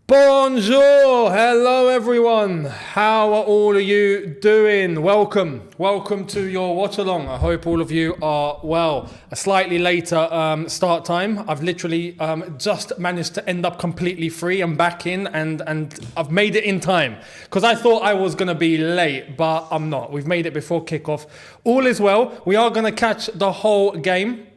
Bonjour, hello everyone. How are all of you doing? Welcome to your watch along. I hope all of you are well. A slightly later start time. I've literally just managed to end up completely free. I'm back in and I've made it in time because I thought I was going to be late, but I'm not. We've made it before kickoff. All is well. We are going to catch the whole game.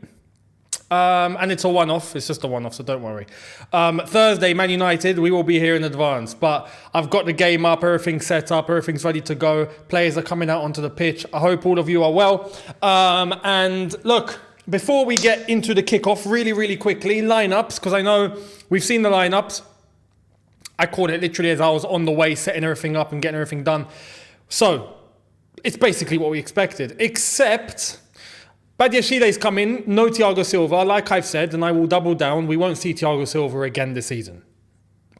And it's a one-off. It's just a one-off, so don't worry. Thursday, Man United, we will be here in advance. But I've got the game up, everything's set up, everything's ready to go. Players are coming out onto the pitch. I hope all of you are well. And look, before we get into the kickoff, really quickly, lineups, because I know we've seen the lineups. I called it literally as I was on the way, setting everything up and getting everything done. So, it's basically what we expected, except Badiashile's come in, no Thiago Silva, like I've said, and I will double down, we won't see Thiago Silva again this season.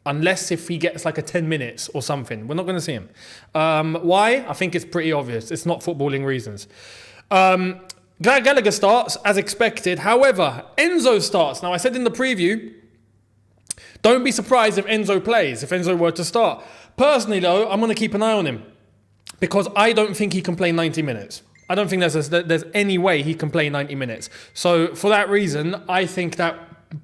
Unless if he gets like a 10 minutes or something. We're not going to see him. Why? I think it's pretty obvious. It's not footballing reasons. Gallagher starts, as expected. However, Enzo starts. Now, I said in the preview, don't be surprised if Enzo plays, if Enzo were to start. Personally, though, I'm going to keep an eye on him. Because I don't think he can play 90 minutes. I don't think there's any way he can play 90 minutes. So for that reason, I think that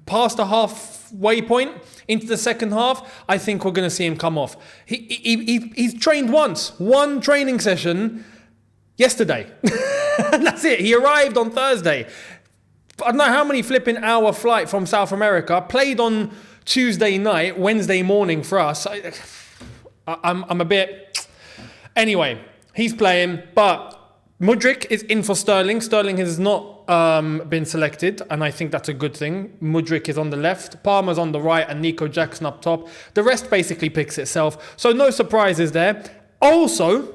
past the halfway point into the second half, I think we're going to see him come off. He's trained once, one training session yesterday. That's it. He arrived on Thursday. I don't know how many flipping hour flight from South America, played on Tuesday night, Wednesday morning for us. I'm a bit... Anyway, he's playing, but Mudryk is in for Sterling. Sterling has not been selected, and I think that's a good thing. Mudryk is on the left, Palmer's on the right, and Nico Jackson up top. The rest basically picks itself, so no surprises there. Also,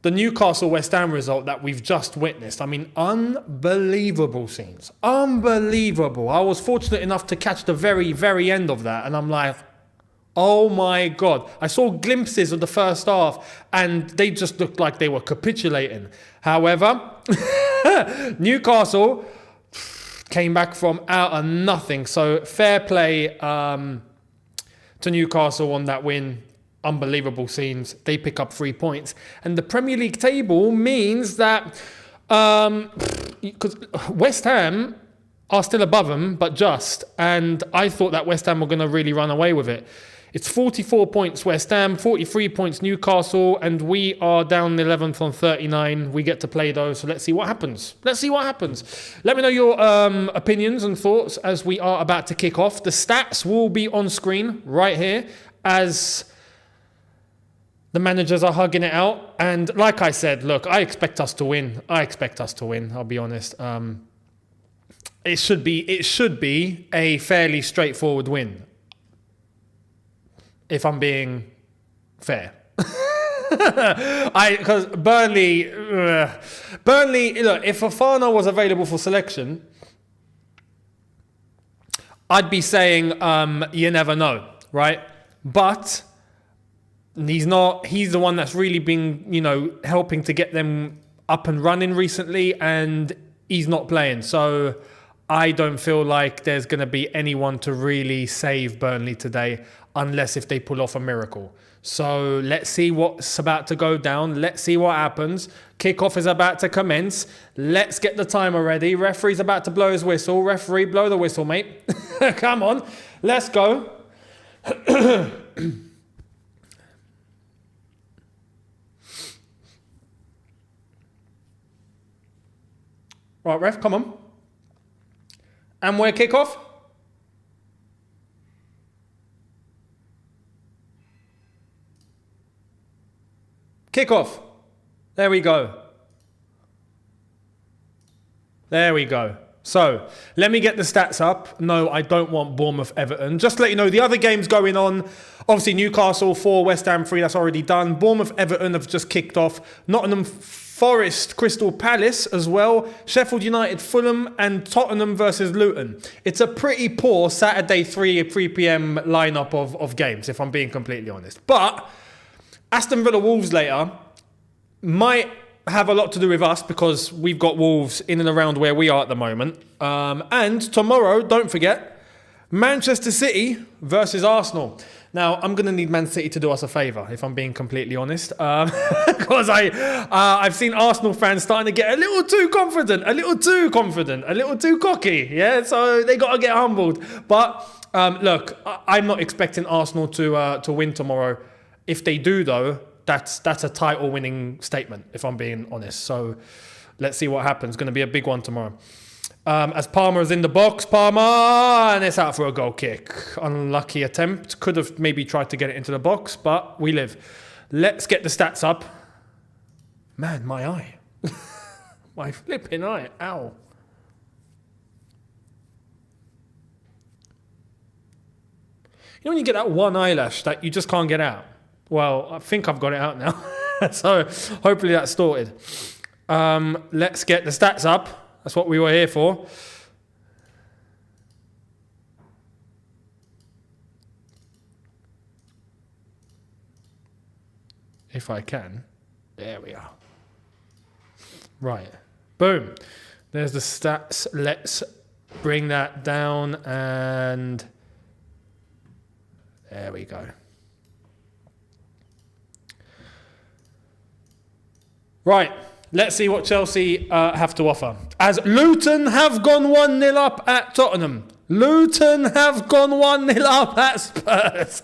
the Newcastle West Ham result that we've just witnessed. I mean, unbelievable scenes. Unbelievable. I was fortunate enough to catch the very end of that, and I'm like, oh my God. I saw glimpses of the first half and they just looked like they were capitulating. However, Newcastle came back from out of nothing. So fair play to Newcastle on that win. Unbelievable scenes. They pick up 3 points. And the Premier League table means that because West Ham are still above them, but just. And I thought that West Ham were going to really run away with it. It's 44 points West Ham, 43 points Newcastle, and we are down 11th on 39. We get to play those, so let's see what happens. Let me know your opinions and thoughts as we are about to kick off. The stats will be on screen right here as the managers are hugging it out. And like I said, look, I expect us to win. I'll be honest. It should be a fairly straightforward win. If I'm being fair. Because Burnley, look, if Fofana was available for selection, I'd be saying, you never know, right? But he's not. He's the one that's really been, helping to get them up and running recently, and he's not playing. So I don't feel like there's going to be anyone to really save Burnley today, unless if they pull off a miracle. So let's see what's about to go down. Let's see what happens. Kickoff is about to commence. Let's get the timer ready. Referee's about to blow his whistle. Referee, blow the whistle, mate. Come on. Let's go. Right, ref, come on. And we're kickoff. Kickoff. There we go. So, let me get the stats up. No, I don't want Bournemouth Everton. Just to let you know, the other games going on, obviously Newcastle 4, West Ham 3, that's already done. Bournemouth Everton have just kicked off. Nottingham Forest Crystal Palace as well. Sheffield United Fulham and Tottenham versus Luton. It's a pretty poor Saturday 3 p.m. lineup of games, if I'm being completely honest. But Aston Villa Wolves later might have a lot to do with us because we've got Wolves in and around where we are at the moment. And tomorrow, don't forget, Manchester City versus Arsenal. Now, I'm going to need Man City to do us a favour, if I'm being completely honest, because I've seen Arsenal fans starting to get a little too confident, a little too cocky. Yeah, so they got to get humbled. But look, I'm not expecting Arsenal to win tomorrow. If they do, though, that's a title-winning statement, if I'm being honest. So let's see what happens. Going to be a big one tomorrow. As Palmer is in the box, and it's out for a goal kick. Unlucky attempt. Could have maybe tried to get it into the box, but we live. Let's get the stats up. Man, my eye. My flipping eye. Ow. You know when you get that one eyelash that you just can't get out? Well, I think I've got it out now. So hopefully that's sorted. Let's get the stats up. That's what we were here for. If I can. There we are. Right. Boom. There's the stats. Let's bring that down and there we go. Right. Let's see what Chelsea have to offer. As Luton have gone 1-0 up at Tottenham. Luton have gone 1-0 up at Spurs.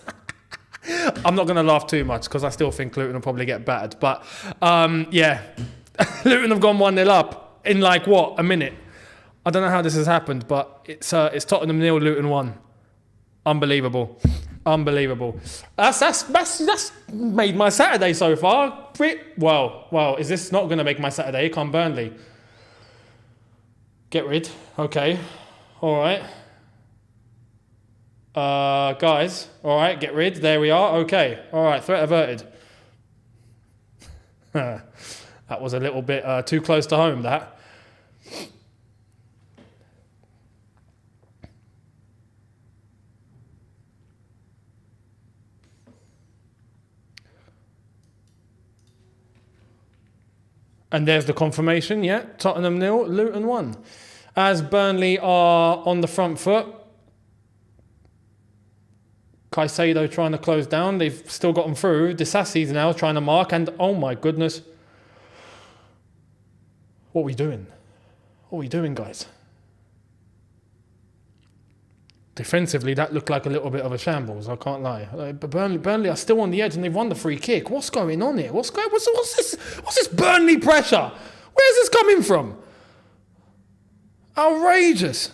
I'm not going to laugh too much because I still think Luton will probably get battered. But yeah, Luton have gone 1-0 up in like what, a minute. I don't know how this has happened, but it's Tottenham 0, Luton 1. Unbelievable. Unbelievable. That's made my Saturday so far. Well, is this not going to make my Saturday? Come Burnley. Get rid. Okay. All right. Guys. All right, get rid. There we are. Okay. All right, threat averted. That was a little bit too close to home, that. And there's the confirmation, yeah. Tottenham 0, Luton 1. As Burnley are on the front foot. Caicedo trying to close down. They've still got them through. Disallowed now trying to mark. And oh my goodness. What are we doing? What are we doing, guys? Defensively, that looked like a little bit of a shambles. I can't lie. But Burnley are still on the edge, and they've won the free kick. What's going on here? What's this Burnley pressure? Where's this coming from? Outrageous.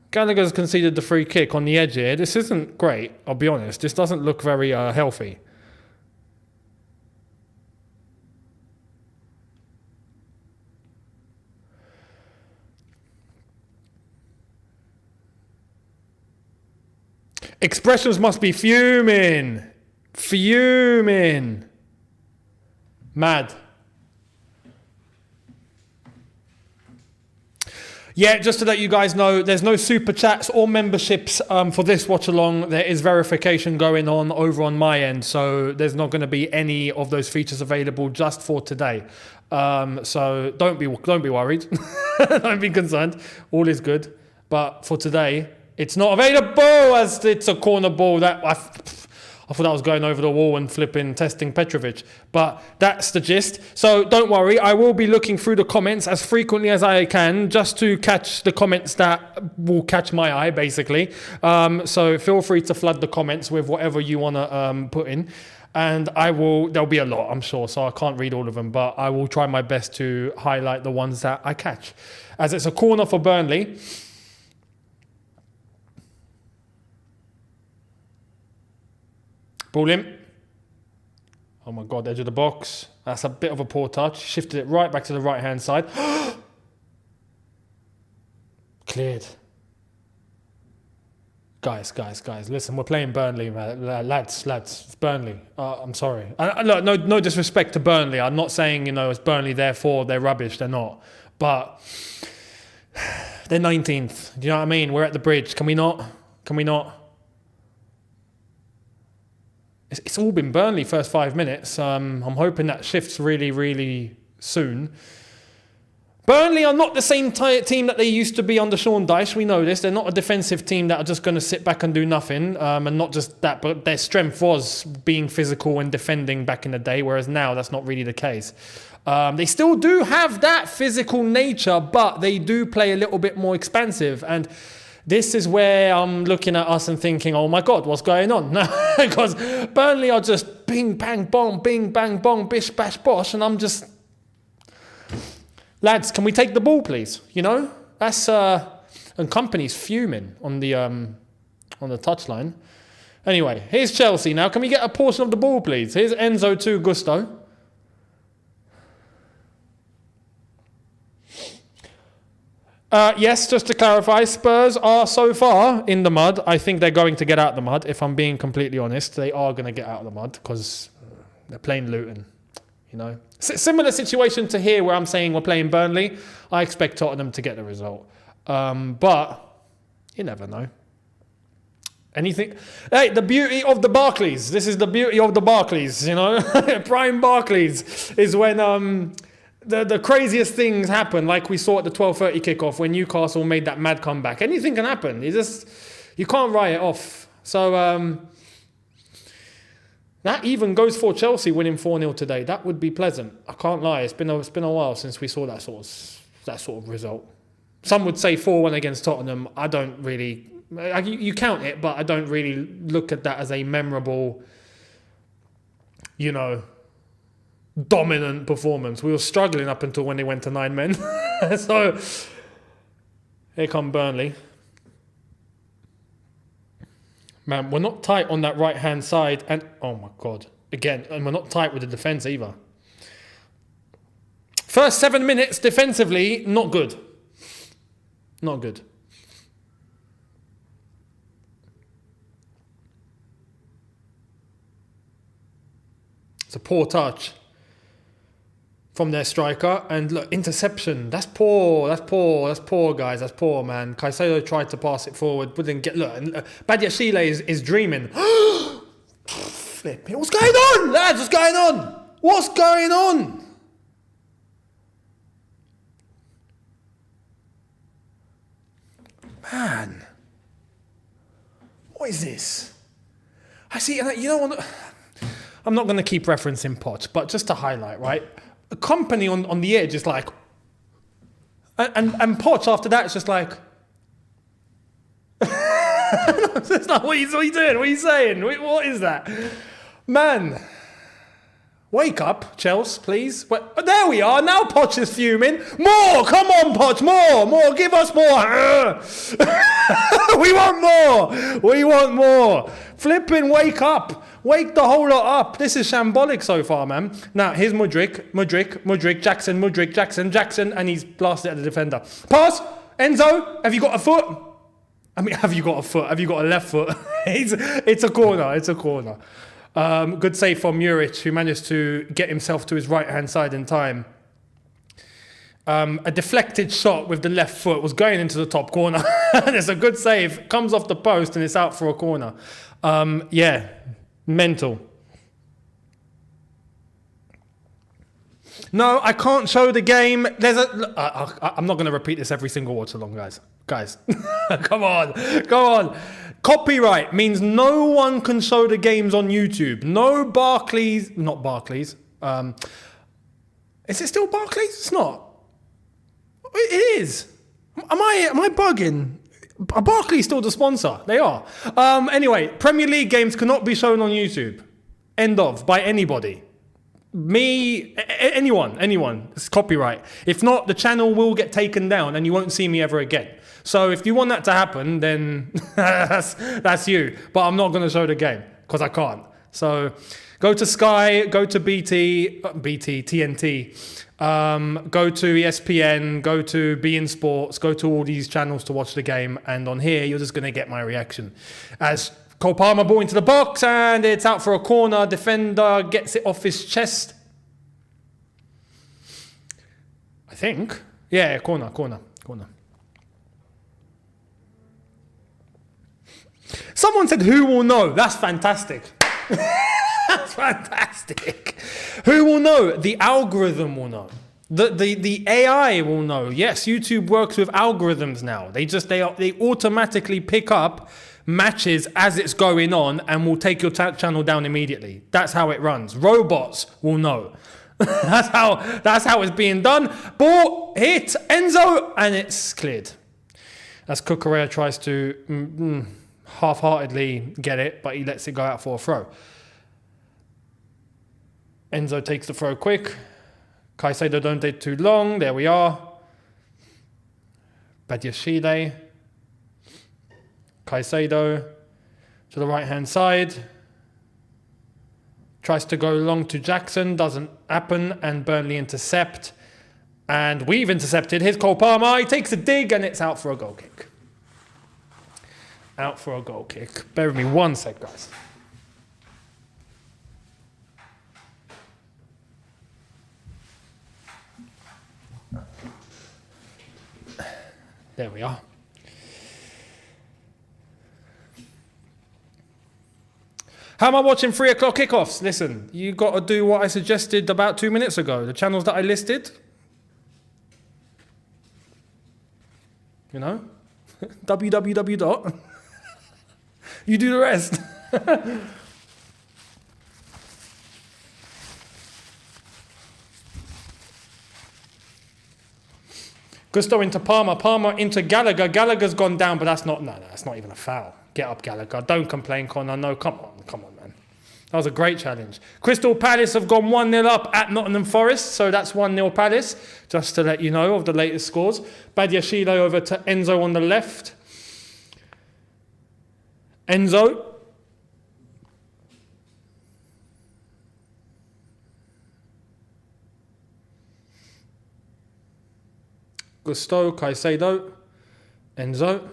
Gallagher's conceded the free kick on the edge here. This isn't great. I'll be honest. This doesn't look very healthy. Expressions must be fuming. Fuming. Mad. Yeah, just to let you guys know, there's no super chats or memberships for this watch along. There is verification going on over on my end, so there's not going to be any of those features available just for today. So don't be worried. Don't be concerned. All is good. But for today, it's not available as it's a corner ball that I thought I was going over the wall and flipping, testing Petrovic. But that's the gist. So don't worry. I will be looking through the comments as frequently as I can just to catch the comments that will catch my eye, basically. So feel free to flood the comments with whatever you want to put in. And there'll be a lot, I'm sure, so I can't read all of them. But I will try my best to highlight the ones that I catch. As it's a corner for Burnley. Ball in. Oh my God, edge of the box. That's a bit of a poor touch. Shifted it right back to the right-hand side. Cleared. Guys, listen, we're playing Burnley, man. Lads, it's Burnley. I'm sorry. Look, no disrespect to Burnley. I'm not saying, it's Burnley, therefore they're rubbish. They're not. But they're 19th. Do you know what I mean? We're at the bridge. Can we not? It's all been Burnley first 5 minutes. I'm hoping that shifts really, really soon. Burnley are not the same team that they used to be under Sean Dyche. We know this. They're not a defensive team that are just going to sit back and do nothing. And not just that, but their strength was being physical and defending back in the day, whereas now that's not really the case. They still do have that physical nature, but they do play a little bit more expansive. And this is where I'm looking at us and thinking, oh my God, what's going on? Because Burnley are just bing, bang, bong, bing, bang, bong, bish, bash, bosh. And I'm just... Lads, can we take the ball, please? You know, that's and company's fuming on the touchline. Anyway, here's Chelsea now. Can we get a portion of the ball, please? Here's Enzo to Gusto. Yes, just to clarify, Spurs are so far in the mud. I think they're going to get out of the mud. If I'm being completely honest, they are going to get out of the mud because they're playing Luton. You know, similar situation to here where I'm saying we're playing Burnley. I expect Tottenham to get the result, but you never know. Anything? Hey, the beauty of the Barclays. This is the beauty of the Barclays. You know, prime Barclays is when the craziest things happen, like we saw at the 12:30 kickoff when Newcastle made that mad comeback. Anything can happen. You can't write it off. So. That even goes for Chelsea winning 4-0 today. That would be pleasant. I can't lie. It's been a while since we saw that sort of result. Some would say 4-1 against Tottenham. I don't really... You count it, but I don't really look at that as a memorable, you know, dominant performance. We were struggling up until when they went to 9 men. So, here come Burnley. Man, we're not tight on that right-hand side. And, oh my God, again, and we're not tight with the defence either. First 7 minutes, defensively, not good. Not good. It's a poor touch from their striker. And look, interception. That's poor. That's poor. That's poor, guys. That's poor, man. Caicedo tried to pass it forward, but didn't get... Look, Badiashile is dreaming. Flip. What's going on, lads? What's going on? What's going on? Man. What is this? I see, you know what? I'm not going to keep referencing Poch, but just to highlight, right? A company on the edge is like, and Poch after that is just like, it's like, what are you doing? What are you saying? What is that? Man, wake up, Chelsea, please. There we are. Now Poch is fuming. More, come on, Poch, more. Give us more. We want more. Flipping wake up. Wake the whole lot up. This is shambolic so far, man. Now, here's Mudryk, Jackson, and he's blasted at the defender. Pass! Enzo, have you got a foot? I mean, have you got a foot? Have you got a left foot? It's a corner. Good save from Juric, who managed to get himself to his right-hand side in time. A deflected shot with the left foot was going into the top corner. It's a good save. Comes off the post and it's out for a corner. Yeah. Mental. No, I can't show the game. I'm not going to repeat this every single watch along, guys. Come on. Copyright means no one can show the games on YouTube. No Barclays, not Barclays. Is it still Barclays? It's not. It is. Am I bugging? Are Barclays still the sponsor? They are. Anyway, Premier League games cannot be shown on YouTube. End of. By anybody. Me, anyone. It's copyright. If not, the channel will get taken down and you won't see me ever again. So if you want that to happen, then that's you. But I'm not going to show the game because I can't. So go to Sky, go to TNT. Go to ESPN, go to beIN Sports, go to all these channels to watch the game, and on here you're just going to get my reaction. As Cole Palmer ball into the box and it's out for a corner, defender gets it off his chest. I think. Yeah, corner. Someone said, who will know? That's fantastic. That's fantastic. Who will know? The algorithm will know. The AI will know. Yes, YouTube works with algorithms now. They automatically pick up matches as it's going on and will take your channel down immediately. That's how it runs. Robots will know. that's how it's being done. Ball hit Enzo and it's cleared. As Cucurella tries to half-heartedly get it, but he lets it go out for a throw. Enzo takes the throw quick. Caicedo don't take too long. There we are. Badiashile. Caicedo to the right-hand side. Tries to go long to Jackson. Doesn't happen. And Burnley intercept. And we've intercepted. Here's Cole Palmer. He takes a dig and it's out for a goal kick. Out for a goal kick. Bear with me 1 sec, guys. There we are. How am I watching 3 o'clock kickoffs? Listen, you got to do what I suggested about 2 minutes ago. The channels that I listed. You know? www. You do the rest. Gusto into Palmer. Palmer into Gallagher. Gallagher's gone down, but that's not even a foul. Get up, Gallagher. Don't complain, Connor. No, come on, man. That was a great challenge. Crystal Palace have gone 1-0 up at Nottingham Forest, so that's 1-0 Palace, just to let you know of the latest scores. Badiashile over to Enzo on the left. Enzo. Gusto, Caicedo, Enzo.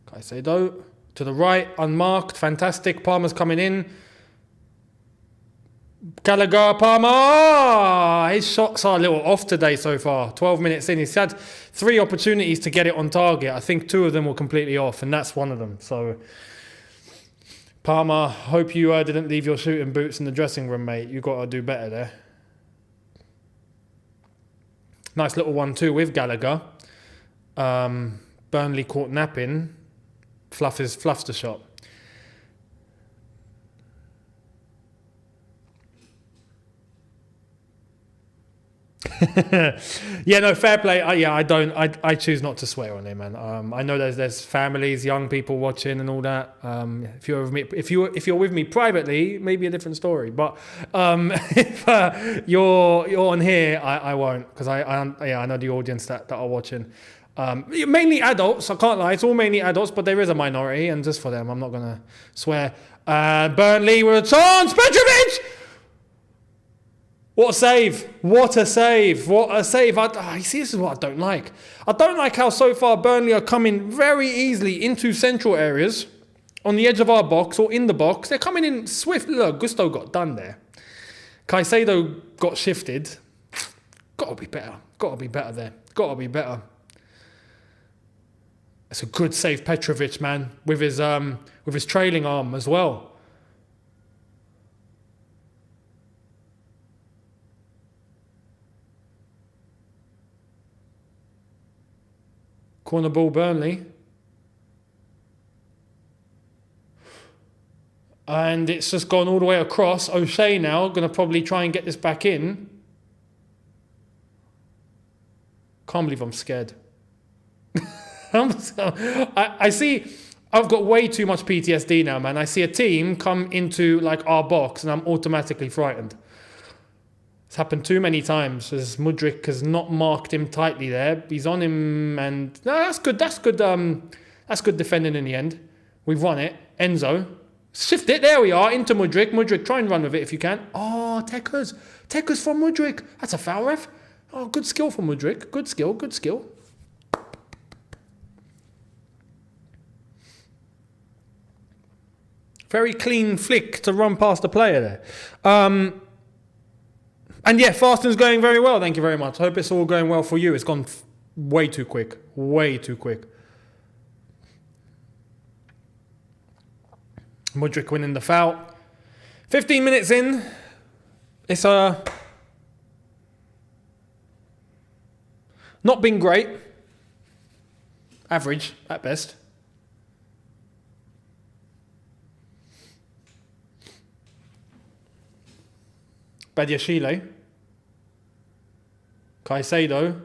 Caicedo to the right, unmarked, fantastic. Palmer's coming in. Gallagher, Palmer. His shots are a little off today so far. 12 minutes in, he's had 3 opportunities to get it on target. I think 2 of them were completely off, and that's one of them. So, Palmer, hope you didn't leave your shooting boots in the dressing room, mate. You got to do better there. Nice little 1-2 with Gallagher. Burnley caught napping. Fluffs the shot. Yeah, no, fair play. I choose not to swear on it, man. I know there's families, young people watching and all that. If you're with me privately, maybe a different story. But if you're on here, I won't, because I know the audience that are watching. Mainly adults. I can't lie. It's all mainly adults, but there is a minority, and just for them, I'm not gonna swear. Burnley with a chance. Petrovic. What a save! What a save! What a save! You see, this is what I don't like. I don't like how so far Burnley are coming very easily into central areas, on the edge of our box or in the box. They're coming in swift. Look, Gusto got done there. Caicedo got shifted. Got to be better. Got to be better there. Got to be better. It's a good save, Petrovic, man, with his trailing arm as well. Corner ball, Burnley. And it's just gone all the way across. O'Shea now going to probably try and get this back in. Can't believe I'm scared. I see, I've got way too much PTSD now, man. I see a team come into like our box and I'm automatically frightened. It's happened too many times as Mudryk has not marked him tightly there. He's on him and... No, that's good. That's good defending in the end. We've won it. Enzo. Shift it. There we are. Into Mudryk. Mudryk, try and run with it if you can. Oh, Tekers. Tekers from Mudryk. That's a foul, ref. Oh, good skill from Mudryk. Good skill. Good skill. Very clean flick to run past the player there. And yeah, fasting's going very well. Thank you very much. I hope it's all going well for you. It's gone way too quick. Way too quick. Mudryk winning the foul. 15 minutes in. It's not been great. Average at best. Badiashile. Caicedo.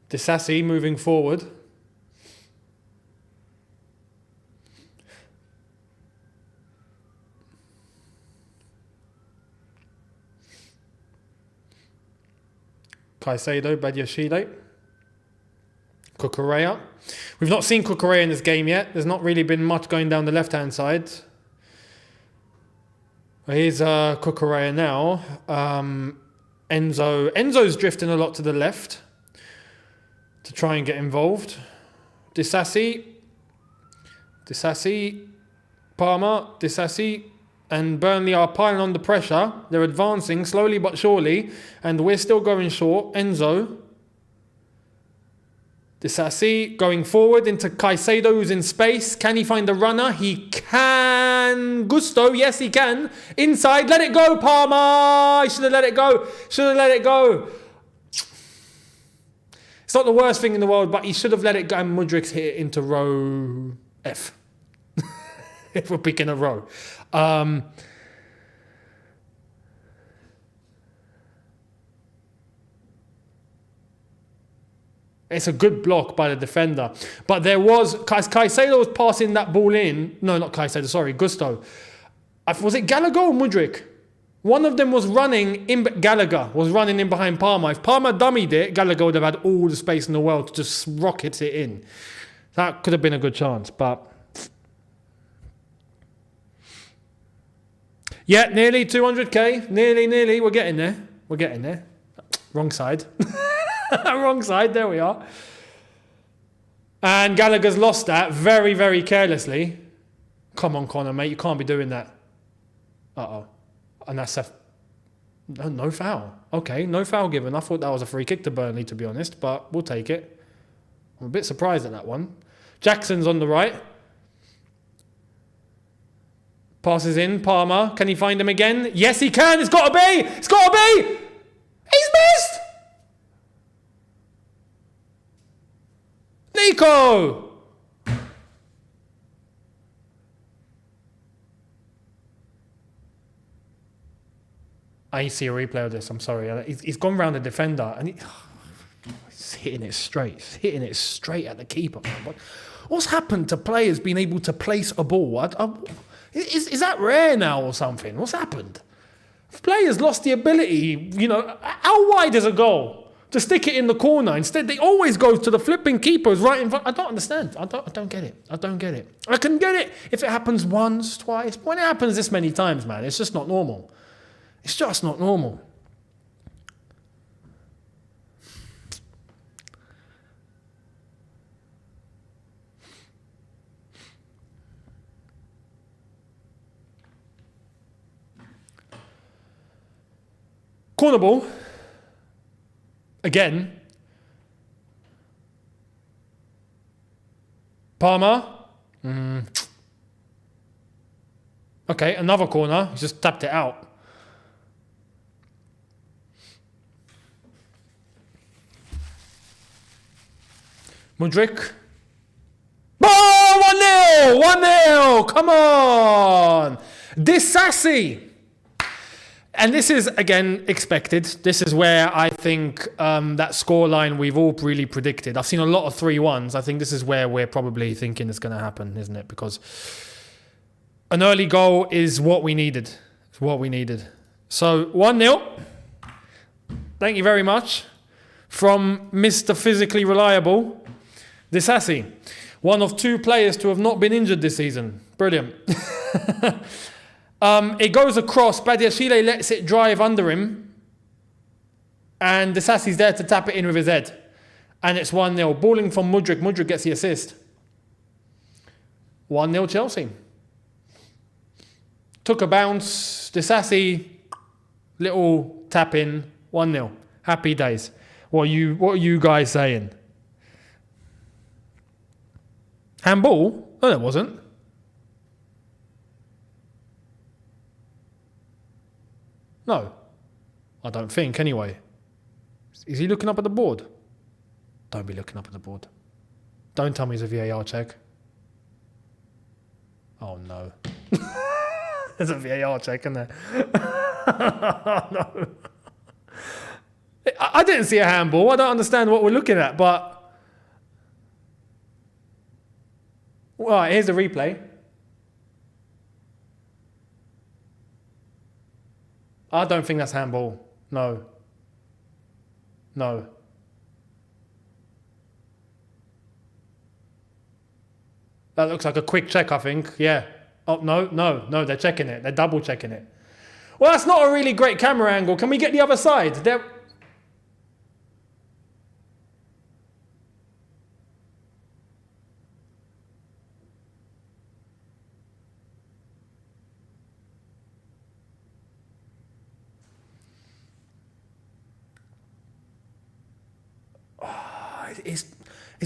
Disassi moving forward. Caicedo, Badiashile. Cucurella. We've not seen Cucurella in this game yet. There's not really been much going down the left-hand side. Here's Cucurella now. Enzo's drifting a lot to the left to try and get involved. Disassi, Palmer, Disassi, and Burnley are piling on the pressure. They're advancing slowly but surely, and we're still going short. Enzo, Disassi going forward into Caicedo, who's in space. Can he find the runner? He can. Gusto, yes he can. Inside, let it go, Palmer. He should have let it go. It's not the worst thing in the world, but he should have let it go. And Mudrik's hit it into row F. If we're picking a row. It's a good block by the defender. But there was... Caicedo was passing that ball in. No, not Caicedo, sorry. Gusto. Was it Gallagher or Mudryk? One of them was running in... Gallagher was running in behind Palmer. If Palmer dummied it, Gallagher would have had all the space in the world to just rocket it in. That could have been a good chance, but... Yeah, nearly 200k. Nearly. We're getting there. Wrong side. Wrong side. There we are. And Gallagher's lost that very, very carelessly. Come on, Connor, mate. You can't be doing that. Uh-oh. And that's no foul. Okay, no foul given. I thought that was a free kick to Burnley, to be honest, but we'll take it. I'm a bit surprised at that one. Jackson's on the right. Passes in, Palmer. Can he find him again? Yes, he can. It's got to be. He's missed. Nico. I see a replay of this. I'm sorry. He's gone round the defender and he's hitting it straight. He's hitting it straight at the keeper. What's happened to players being able to place a ball? Is that rare now or something? What's happened? Players lost the ability, how wide is a goal? To stick it in the corner. Instead, they always go to the flipping keepers right in front. I don't understand. I don't get it. I can get it if it happens once, twice. When it happens this many times, man, it's just not normal. It's just not normal. Corner ball. Again. Palmer. Okay, another corner. He's just tapped it out. Mudryk. Oh, 1-0! Come on! Disassi! And this is, again, expected. This is where I think that scoreline we've all really predicted. I've seen a lot of 3-1s. I think this is where we're probably thinking it's going to happen, isn't it? Because an early goal is what we needed. It's what we needed. So, 1-0. Thank you very much. From Mr. Physically Reliable, Disassi. One of 2 players to have not been injured this season. Brilliant. It goes across. Badiashile lets it drive under him. And Disassi's there to tap it in with his head. And it's 1-0. Balling from Mudryk. Mudryk gets the assist. 1-0 Chelsea. Took a bounce. Disassi, little tap in. 1-0. Happy days. What are you guys saying? Handball? No, it wasn't. No. I don't think, anyway. Is he looking up at the board? Don't be looking up at the board. Don't tell me it's a VAR check. Oh, no. There's a VAR check, isn't there? No. I didn't see a handball. I don't understand what we're looking at, but... Right, here's the replay. I don't think that's handball. No. No. That looks like a quick check, I think. Yeah. Oh, no, they're checking it. They're double checking it. Well, that's not a really great camera angle. Can we get the other side? Is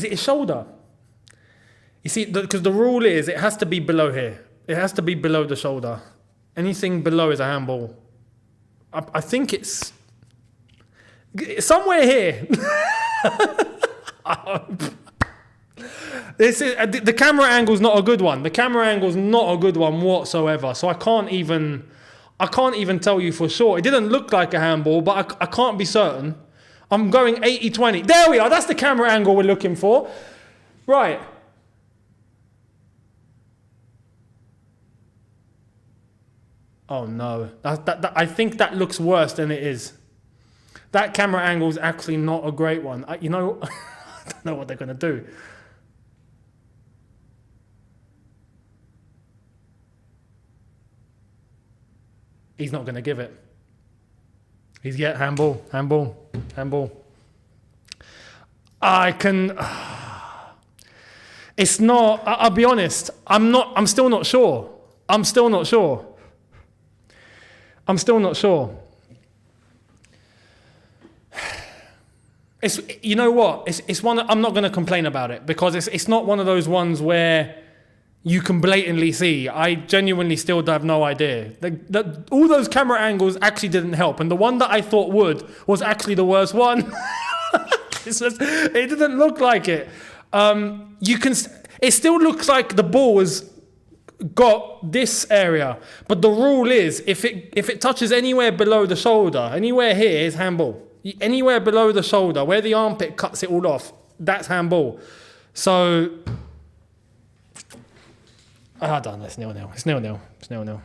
it his shoulder? You see, because the rule is it has to be below here. It has to be below the shoulder. Anything below is a handball. I think it's somewhere here. This is the camera angle's not a good one. The camera angle's not a good one whatsoever. So I can't even tell you for sure. It didn't look like a handball, but I can't be certain. I'm going 80-20. There we are. That's the camera angle we're looking for. Right. Oh, no. I think that looks worse than it is. That camera angle is actually not a great one. I don't know what they're going to do. He's not going to give it. He's yet handball. It's not, I'll be honest, I'm still not sure. It's, you know what? It's one, I'm not going to complain about it because it's not one of those ones where you can blatantly see. I genuinely still have no idea. All those camera angles actually didn't help. And the one that I thought would was actually the worst one. It didn't look like it. It still looks like the ball has got this area. But the rule is, if it touches anywhere below the shoulder, anywhere here is handball. Anywhere below the shoulder, where the armpit cuts it all off, that's handball. So... done. It's 0-0. It's 0-0.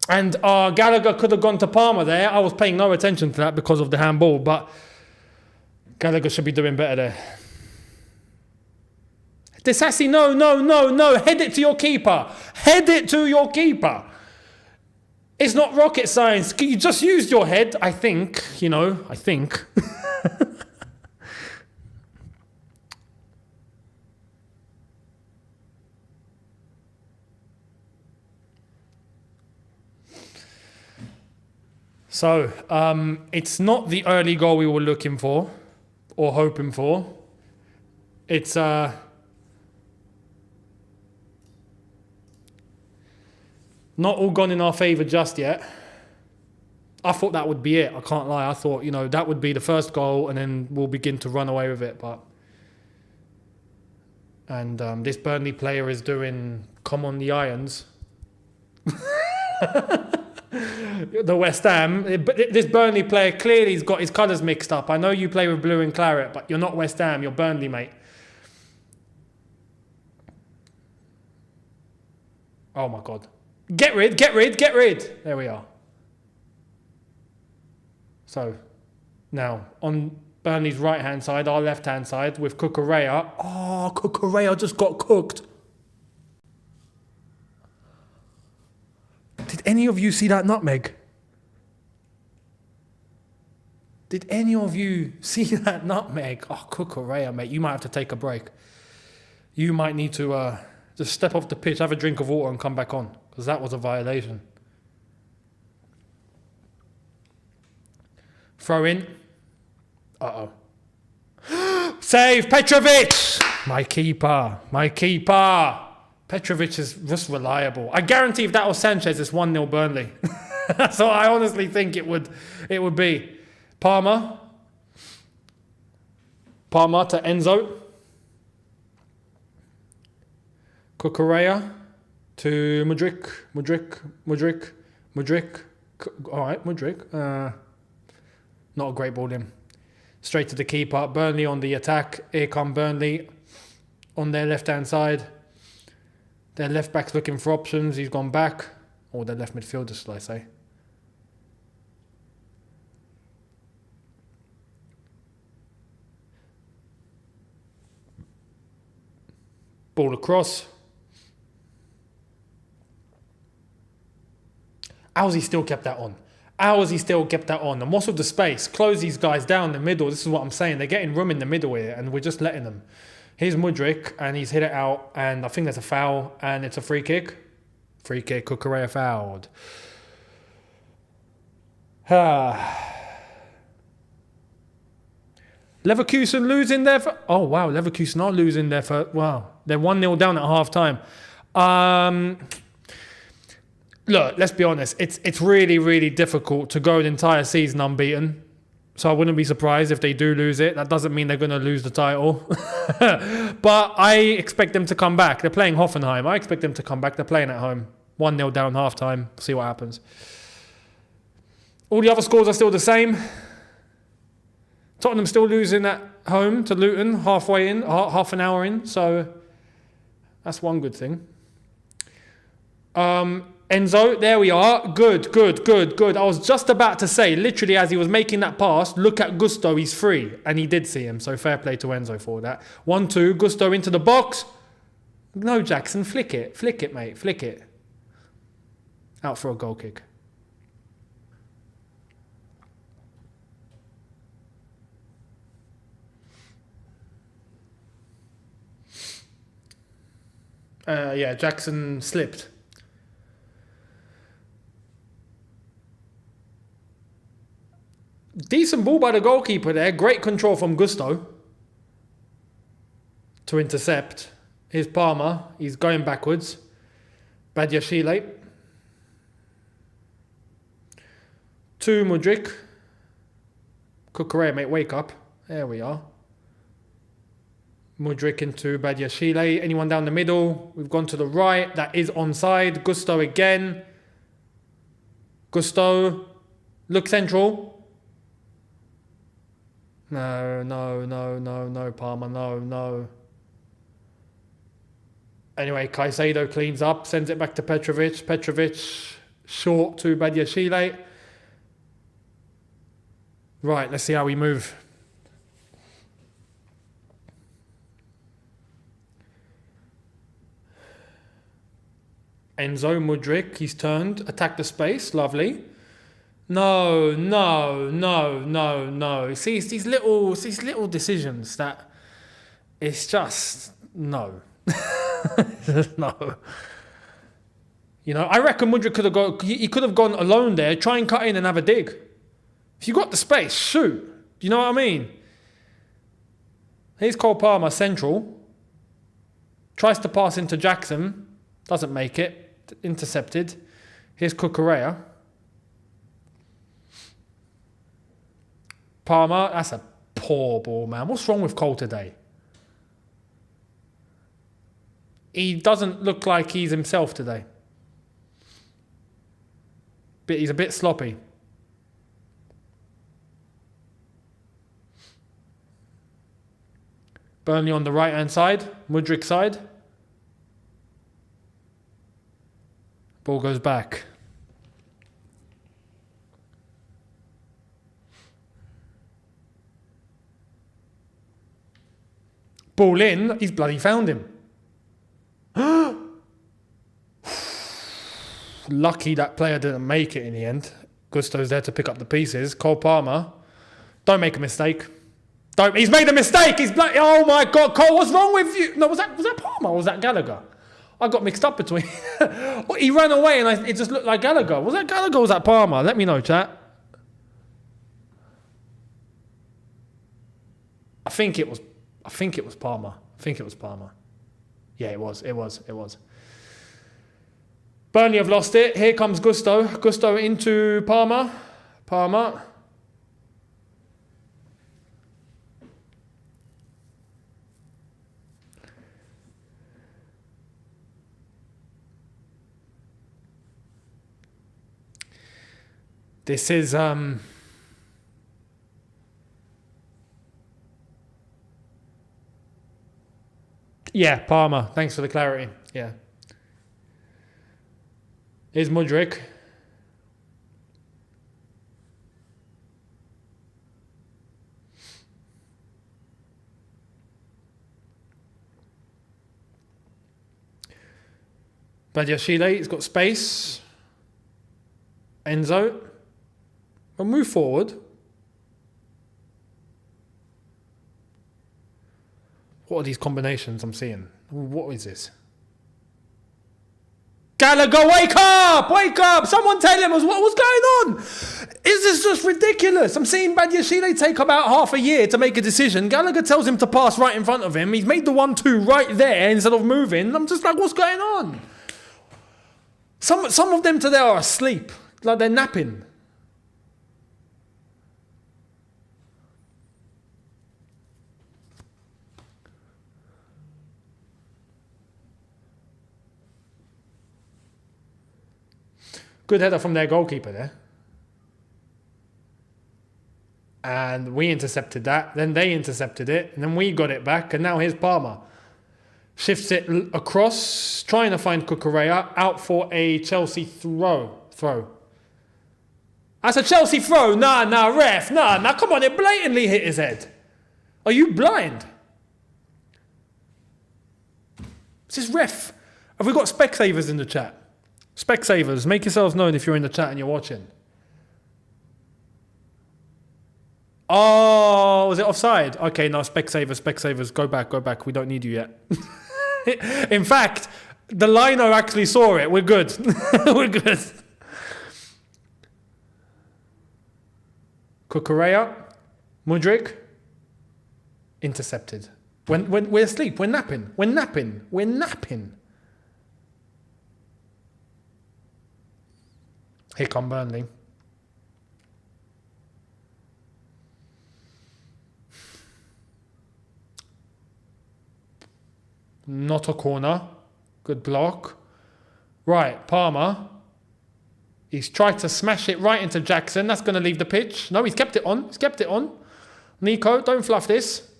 And Gallagher could have gone to Palmer there. I was paying no attention to that because of the handball, but Gallagher should be doing better there. Disassi, no. Head it to your keeper. It's not rocket science. You just used your head, I think. I think. So, it's not the early goal we were looking for or hoping for. It's not all gone in our favour just yet. I thought that would be it. I can't lie. I thought, that would be the first goal and then we'll begin to run away with it. And this Burnley player is doing come on the irons. The West Ham, this Burnley player clearly has got his colours mixed up. I know you play with blue and claret, but you're not West Ham, you're Burnley, mate. Oh my God. Get rid. There we are. So, now, on Burnley's right-hand side, our left-hand side, with Cucurella. Oh, Cucurella just got cooked. Did any of you see that nutmeg? Did any of you see that nutmeg? Oh, Cucurella, mate, you might have to take a break. You might need to just step off the pitch, have a drink of water and come back on, because that was a violation. Throw in. Uh-oh. Save, Petrovic! My keeper. Petrovic is just reliable. I guarantee if that was Sanchez, it's 1-0 Burnley. So I honestly think it would be. Palmer to Enzo. Cucurella to Mudryk. All right, Mudryk. Not a great ball in. Straight to the keeper. Burnley on the attack. Here come Burnley on their left-hand side. Their left-back's looking for options. He's gone back. Or their left midfielder, shall I say. Ball across. How has he still kept that on? And what's with the space? Close these guys down the middle. This is what I'm saying. They're getting room in the middle here, and we're just letting them. Here's Mudryk, and he's hit it out, and I think there's a foul, and it's a free kick. Free kick, Cucurella fouled. Leverkusen losing there for... Oh, wow, Leverkusen are losing there for... Wow, they're 1-0 down at half-time. Look, let's be honest. It's really, really difficult to go an entire season unbeaten. So I wouldn't be surprised if they do lose it. That doesn't mean they're going to lose the title. But I expect them to come back. They're playing Hoffenheim. I expect them to come back. They're playing at home. 1-0 down half-time. See what happens. All the other scores are still the same. Tottenham still losing at home to Luton halfway in, half an hour in. So that's one good thing. Enzo, there we are. Good. I was just about to say, literally as he was making that pass, look at Gusto, he's free. And he did see him, so fair play to Enzo for that. 1-2, Gusto into the box. No, Jackson, flick it, mate, flick it. Out for a goal kick. Yeah, Jackson slipped. Decent ball by the goalkeeper there. Great control from Gusto to intercept. Here's Palmer. He's going backwards. Badiashile. To Mudryk. Cucurella, mate, wake up. There we are. Mudryk into Badiashile. Anyone down the middle? We've gone to the right. That is onside. Gusto again. Gusto. Look central. No, Palmer, no. Anyway, Caicedo cleans up, sends it back to Petrovic. Petrovic short to Badiashile. Right, let's see how we move. Enzo, Mudryk, he's turned, attack the space, lovely. No. See, it's these little decisions that it's just no. No. You know, I reckon Mudryk could have gone. He could have gone alone there, try and cut in and have a dig. If you got the space, shoot. Do you know what I mean? Here's Cole Palmer, central. Tries to pass into Jackson, doesn't make it. Intercepted. Here's Cucurella. Palmer, that's a poor ball, man. What's wrong with Cole today? He doesn't look like he's himself today. But he's a bit sloppy. Burnley on the right-hand side. Mudryk side. Ball goes back. Ball in. He's bloody found him. Lucky that player didn't make it in the end. Gusto's there to pick up the pieces. Cole Palmer. Don't make a mistake. He's made a mistake. He's like, oh my God, Cole, what's wrong with you? No, was that Palmer or was that Gallagher? I got mixed up between. He ran away and it just looked like Gallagher. Was that Gallagher or was that Palmer? Let me know, chat. I think it was Palmer. Yeah, it was. Burnley have lost it. Here comes Gusto. Gusto into Palmer. Palmer. This is yeah, Palmer. Thanks for the clarity. Yeah. Here's Mudryk. Badiashile, he's got space. Enzo. We'll move forward. What are these combinations I'm seeing? What is this? Gallagher, wake up! Wake up! Someone tell him what's going on. Is this just ridiculous? I'm seeing Badiashile take about half a year to make a decision. Gallagher tells him to pass right in front of him. He's made the 1-2 right there instead of moving. I'm just like, what's going on? Some of them today are asleep. Like they're napping. Good header from their goalkeeper there. And we intercepted that. Then they intercepted it. And then we got it back. And now here's Palmer. Shifts it across. Trying to find Cucurella. Out for a Chelsea throw. That's a Chelsea throw. Nah, ref. Nah. Come on, it blatantly hit his head. Are you blind? This is ref. Have we got Specsavers in the chat? Specsavers, make yourselves known if you're in the chat and you're watching. Oh, was it offside? Okay, no, Specsavers, go back. We don't need you yet. In fact, the lino actually saw it. We're good. We're good. Cucurella, Mudryk, intercepted. When we're asleep, we're napping. Here come Burnley. Not a corner. Good block. Right, Palmer. He's tried to smash it right into Jackson. That's going to leave the pitch. No, he's kept it on. Nico, don't fluff this.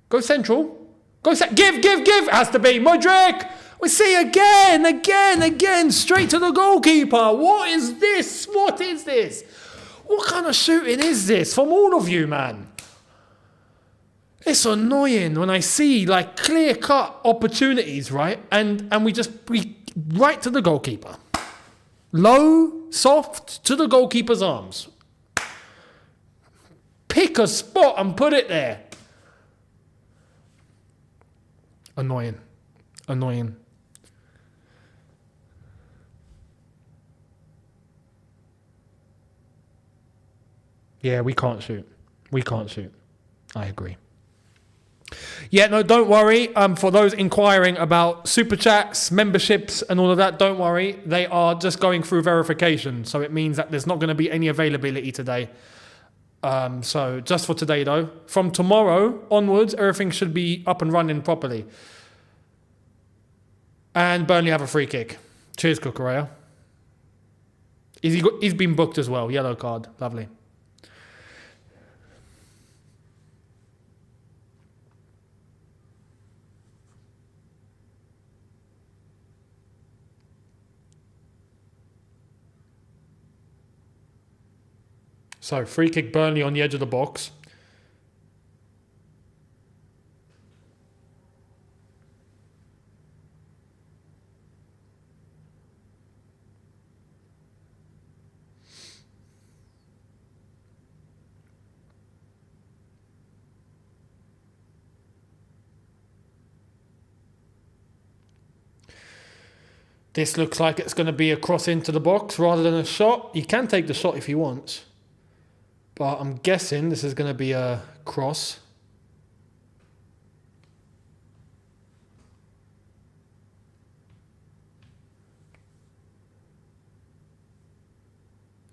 Go central. Give. Has to be. Mudryk. We see again. Straight to the goalkeeper. What is this? What kind of shooting is this from all of you, man? It's annoying when I see like clear-cut opportunities, right? And we right to the goalkeeper. Low, soft, to the goalkeeper's arms. Pick a spot and put it there. Annoying. Yeah, we can't shoot. I agree. Yeah, no, don't worry. For those inquiring about super chats, memberships, and all of that, don't worry. They are just going through verification. So it means that there's not going to be any availability today. So just for today, though. From tomorrow onwards, everything should be up and running properly. And Burnley have a free kick. Cheers, Cucurella. He's been booked as well. Yellow card. Lovely. So, free kick Burnley on the edge of the box. This looks like it's going to be a cross into the box rather than a shot. He can take the shot if he wants. But I'm guessing this is going to be a cross.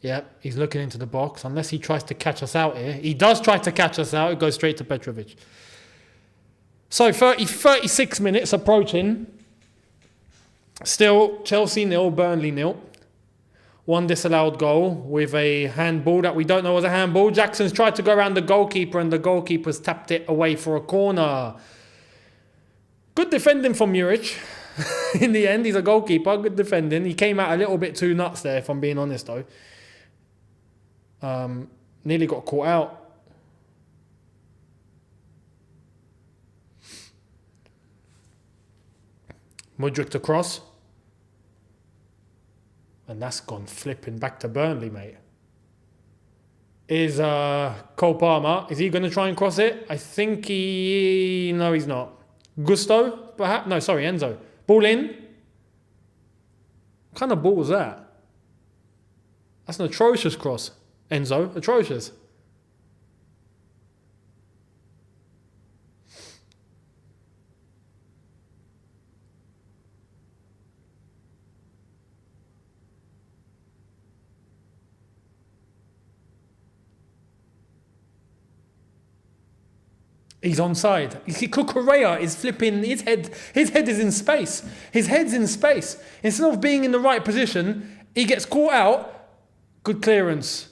Yeah, he's looking into the box. Unless he tries to catch us out here. He does try to catch us out. It goes straight to Petrovic. So 36 minutes approaching. Still Chelsea 0, Burnley 0. One disallowed goal with a handball that we don't know was a handball. Jackson's tried to go around the goalkeeper and the goalkeeper's tapped it away for a corner. Good defending from Muric. In the end, he's a goalkeeper. Good defending. He came out a little bit too nuts there, if I'm being honest, though. Nearly got caught out. Mudryk to cross. And that's gone flipping back to Burnley, mate. Is Cole Palmer, is he going to try and cross it? I think he... No, he's not. Gusto, perhaps? No, sorry, Enzo. Ball in. What kind of ball was that? That's an atrocious cross. Enzo, atrocious. He's onside. Cucurella is flipping his head. His head is in space. His head's in space. Instead of being in the right position, he gets caught out. Good clearance.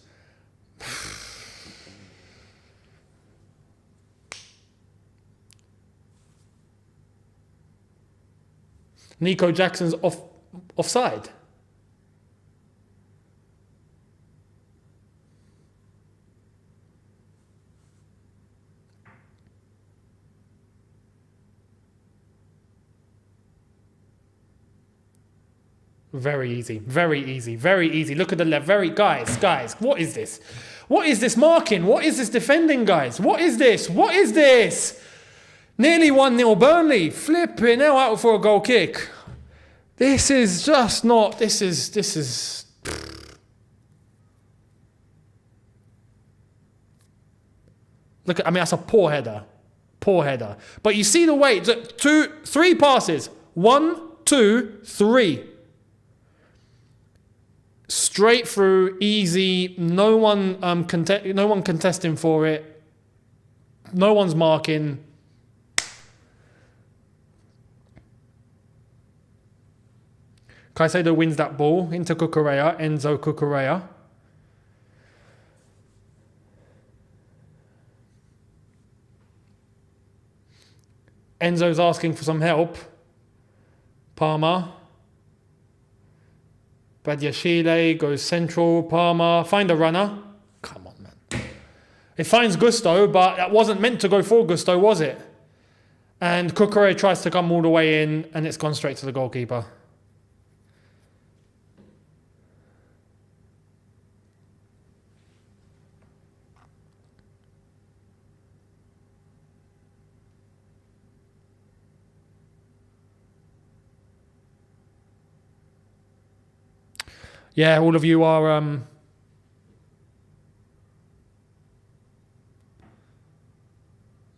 Nico Jackson's offside. Very easy, very easy, very easy. Look at the left, guys, what is this? What is this marking? What is this defending, guys? What is this? What is this? Nearly 1-0 Burnley, flipping out for a goal kick. This is just not, this is... Look, I mean, that's a poor header. Poor header. But you see the way, 3 passes. 1, 2, 3. Straight through, easy. No one contesting for it. No one's marking. Caicedo wins that ball into Cucurella. Enzo Cucurella. Enzo's asking for some help. Palmer. Badiashile goes central. Palmer. Find a runner. Come on, man. It finds Gusto, but that wasn't meant to go for Gusto, was it? And Cucurella tries to come all the way in, and it's gone straight to the goalkeeper. Yeah, all of you are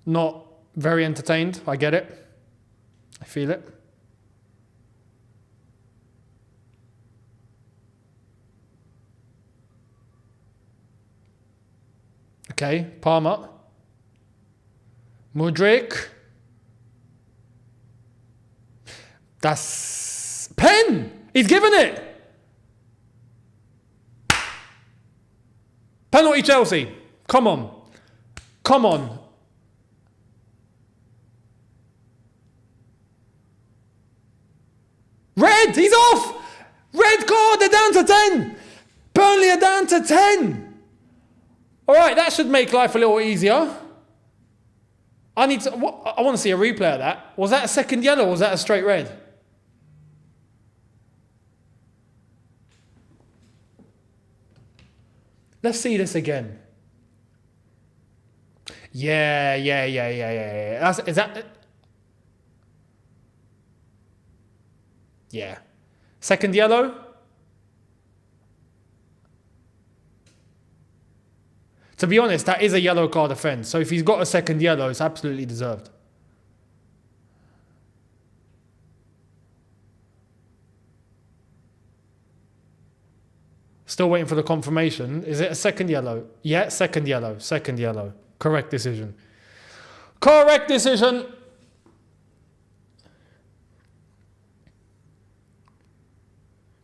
not very entertained. I get it. I feel it. Okay, Palmer. Mudryk. That's... Pen! He's given it! Penalty Chelsea. Come on. Come on. Red! He's off! Red card! They're down to 10! Burnley are down to 10! Alright, that should make life a little easier. I want to see a replay of that. Was that a second yellow or was that a straight red? Let's see this again. Yeah. Is that... Yeah. Second yellow? To be honest, that is a yellow card offence. So if he's got a second yellow, it's absolutely deserved. Still waiting for the confirmation. Is it a second yellow? Yeah, second yellow. Second yellow. Correct decision. Correct decision.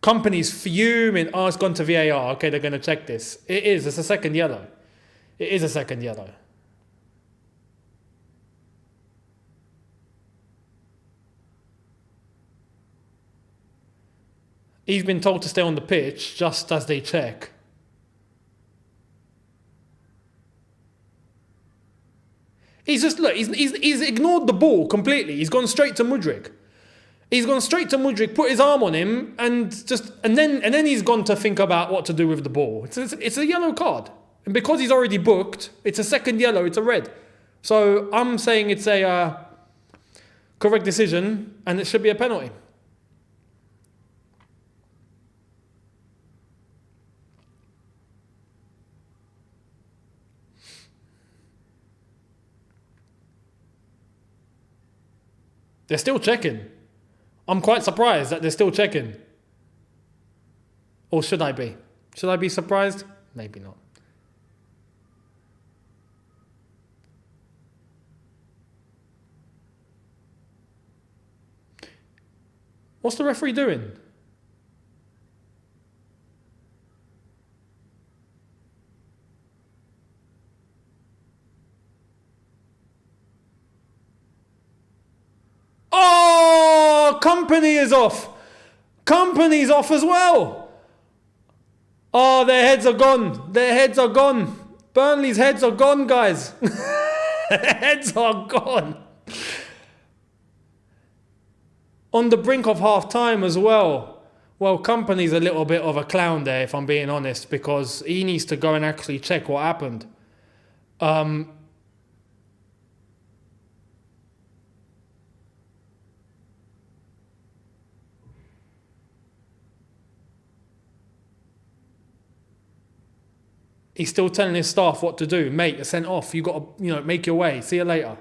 Companies fuming. Oh, it's gone to VAR. Okay, they're going to check this. It is. It's a second yellow. It is a second yellow. He's been told to stay on the pitch just as they check. He's just, look, he's ignored the ball completely. He's gone straight to Mudryk. He's gone straight to Mudryk, put his arm on him, and then he's gone to think about what to do with the ball. It's a yellow card. And because he's already booked, it's a second yellow, it's a red. So I'm saying it's a correct decision, and it should be a penalty. They're still checking. I'm quite surprised that they're still checking. Or should I be? Should I be surprised? Maybe not. What's the referee doing? Oh, company is off. Company's off as well. Oh, their heads are gone. Their heads are gone. Burnley's heads are gone, guys. Their heads are gone. On the brink of half time as well. Well, company's a little bit of a clown there, if I'm being honest, because he needs to go and actually check what happened. He's still telling his staff what to do. Mate, you're sent off. You got to, make your way. See you later.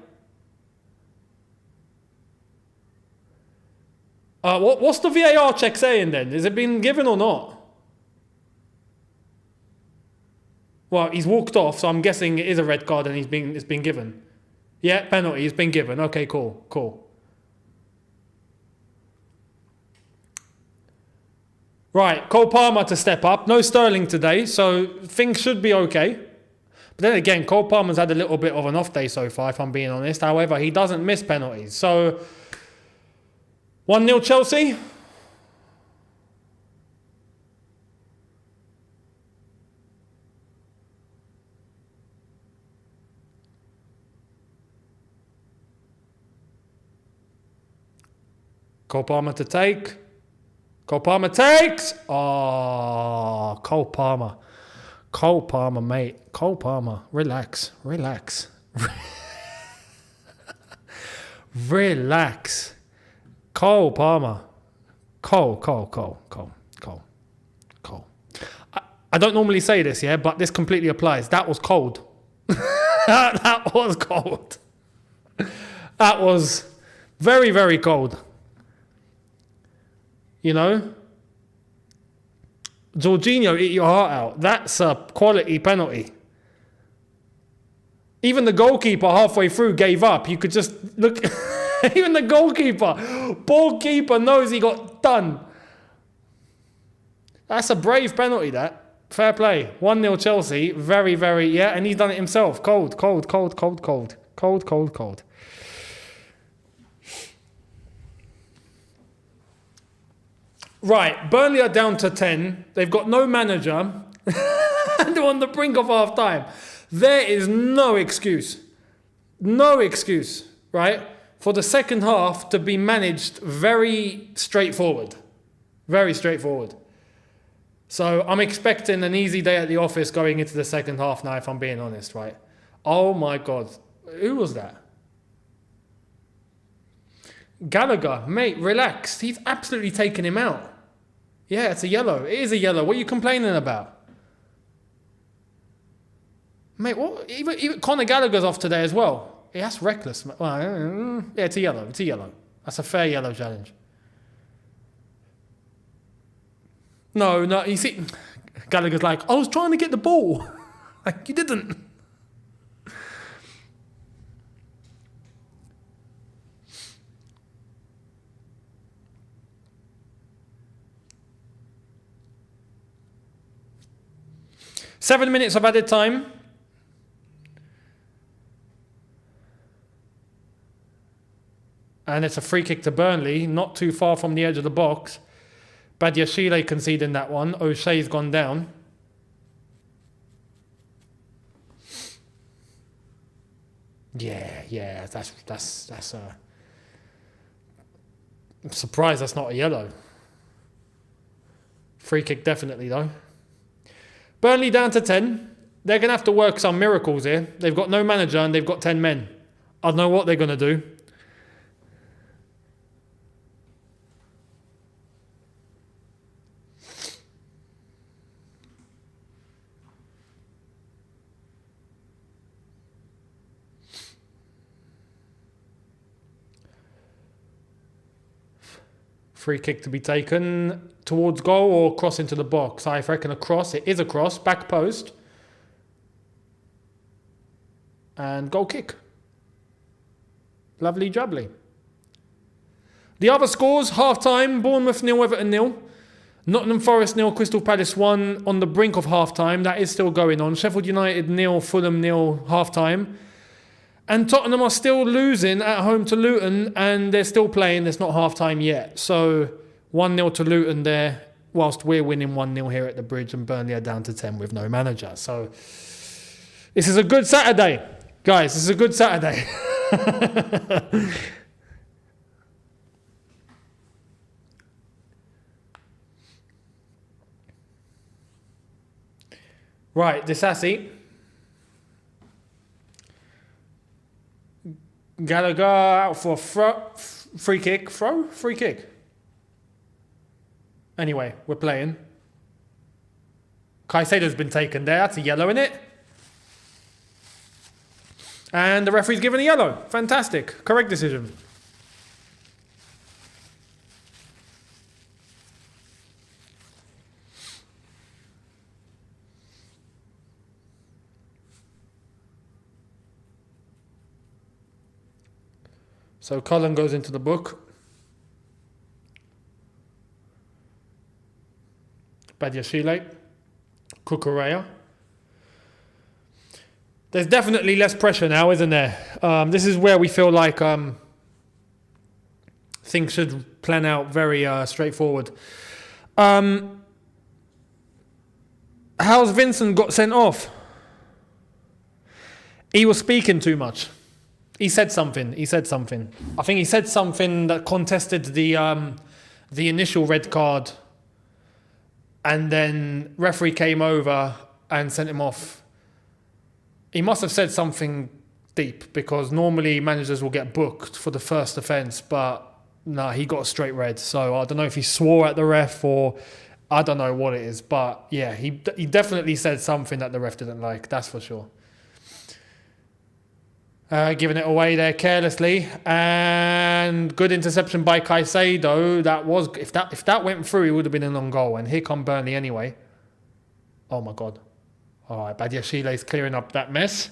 What's the VAR check saying then? Has it been given or not? Well, he's walked off, so I'm guessing it is a red card and it's been given. Yeah, penalty. It's been given. Okay, cool. Right, Cole Palmer to step up. No Sterling today, so things should be okay. But then again, Cole Palmer's had a little bit of an off day so far, if I'm being honest. However, he doesn't miss penalties. So, 1-0 Chelsea. Cole Palmer to take. Cole Palmer takes. Oh, Cole Palmer. Cole Palmer, mate. Cole Palmer. Relax. Relax. Cole Palmer. Cole. I don't normally say this, yeah, but this completely applies. That was cold. That was cold. That was very, very cold. Jorginho, eat your heart out. That's a quality penalty. Even the goalkeeper halfway through gave up. You could just look. Even the goalkeeper, poor keeper, knows he got done. That's a brave penalty, that. Fair play. 1-0 Chelsea. Very, very, yeah. And he's done it himself. Cold. Right, Burnley are down to 10. They've got no manager. And they're on the brink of half time. There is no excuse, right, for the second half to be managed very straightforward. Very straightforward. So I'm expecting an easy day at the office going into the second half now, if I'm being honest, right? Oh my God. Who was that? Gallagher, mate, relax. He's absolutely taken him out. Yeah, it's a yellow. It is a yellow. What are you complaining about? Mate, what? Even Conor Gallagher's off today as well. Yeah, that's reckless. Well, yeah, it's a yellow. That's a fair yellow challenge. No, you see, Gallagher's like, I was trying to get the ball. Like, you didn't. Seven minutes of added time. And it's a free kick to Burnley, not too far from the edge of the box. Badiashile conceding that one. O'Shea's gone down. Yeah, that's I'm surprised that's not a yellow. Free kick definitely though. Burnley down to 10. They're going to have to work some miracles here. They've got no manager and they've got 10 men. I don't know what they're going to do. Free kick to be taken towards goal or cross into the box. I reckon a cross. It is a cross. Back post. And goal kick. Lovely jubbly. The other scores, half-time, Bournemouth 0, Everton 0. Nottingham Forest 0, Crystal Palace 1 on the brink of half-time. That is still going on. Sheffield United 0, Fulham 0, half-time. And Tottenham are still losing at home to Luton, and they're still playing. It's not half-time yet. So 1-0 to Luton there, whilst we're winning 1-0 here at the Bridge, and Burnley are down to 10 with no manager. So this is a good Saturday. Guys, this is a good Saturday. Right, Disassi. Gallagher out for free kick. Free kick. Anyway, we're playing. Caicedo's been taken there. That's a yellow, isn't it? And the referee's given a yellow. Fantastic. Correct decision. So Cullen goes into the book. Badiashile. Cucurella. There's definitely less pressure now, isn't there? This is where we feel like things should plan out very straightforward. How's Vincent got sent off? He was speaking too much. He said something. I think he said something that contested the initial red card, and then referee came over and sent him off. He must have said something deep, because normally managers will get booked for the first offence, but no, he got a straight red. So I don't know if he swore at the ref or I don't know what it is, but yeah, he definitely said something that the ref didn't like. That's for sure. Giving it away there carelessly, and good interception by Caicedo. That was if that went through, it would have been an on goal. And here come Burnley anyway. Oh my God! All right, Badiashile is clearing up that mess.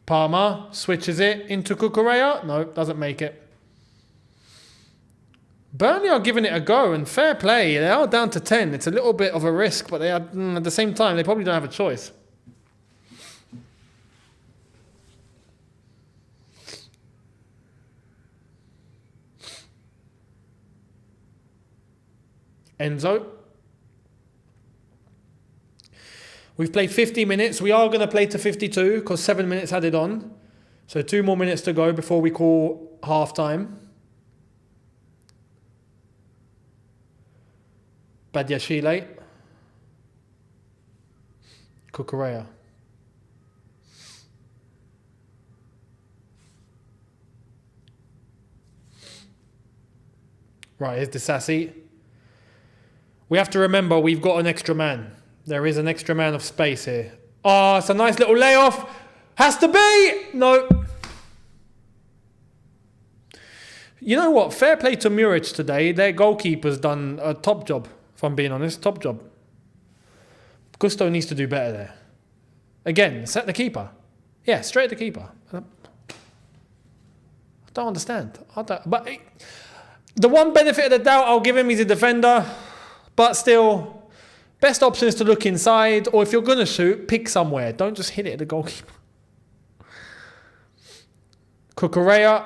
Palmer switches it into Cucurella. No, doesn't make it. Burnley are giving it a go, and fair play. They are down to 10. It's a little bit of a risk, but they are at the same time they probably don't have a choice. Enzo. We've played 50 minutes. We are going to play to 52 because 7 minutes added on. So 2 more minutes to go before we call half time. Badiashile. Cucurella. Right, here's Disassi. We have to remember we've got an extra man. There is an extra man of space here. Oh, it's a nice little layoff. Has to be! No. You know what? Fair play to Muric today. Their goalkeeper's done a top job, if I'm being honest. Top job. Gusto needs to do better there. Again, set the keeper. Yeah, straight at the keeper. I don't understand. But the one benefit of the doubt I'll give him, he's a defender. But still, best option is to look inside. Or if you're going to shoot, pick somewhere. Don't just hit it at the goalkeeper. Cucurella.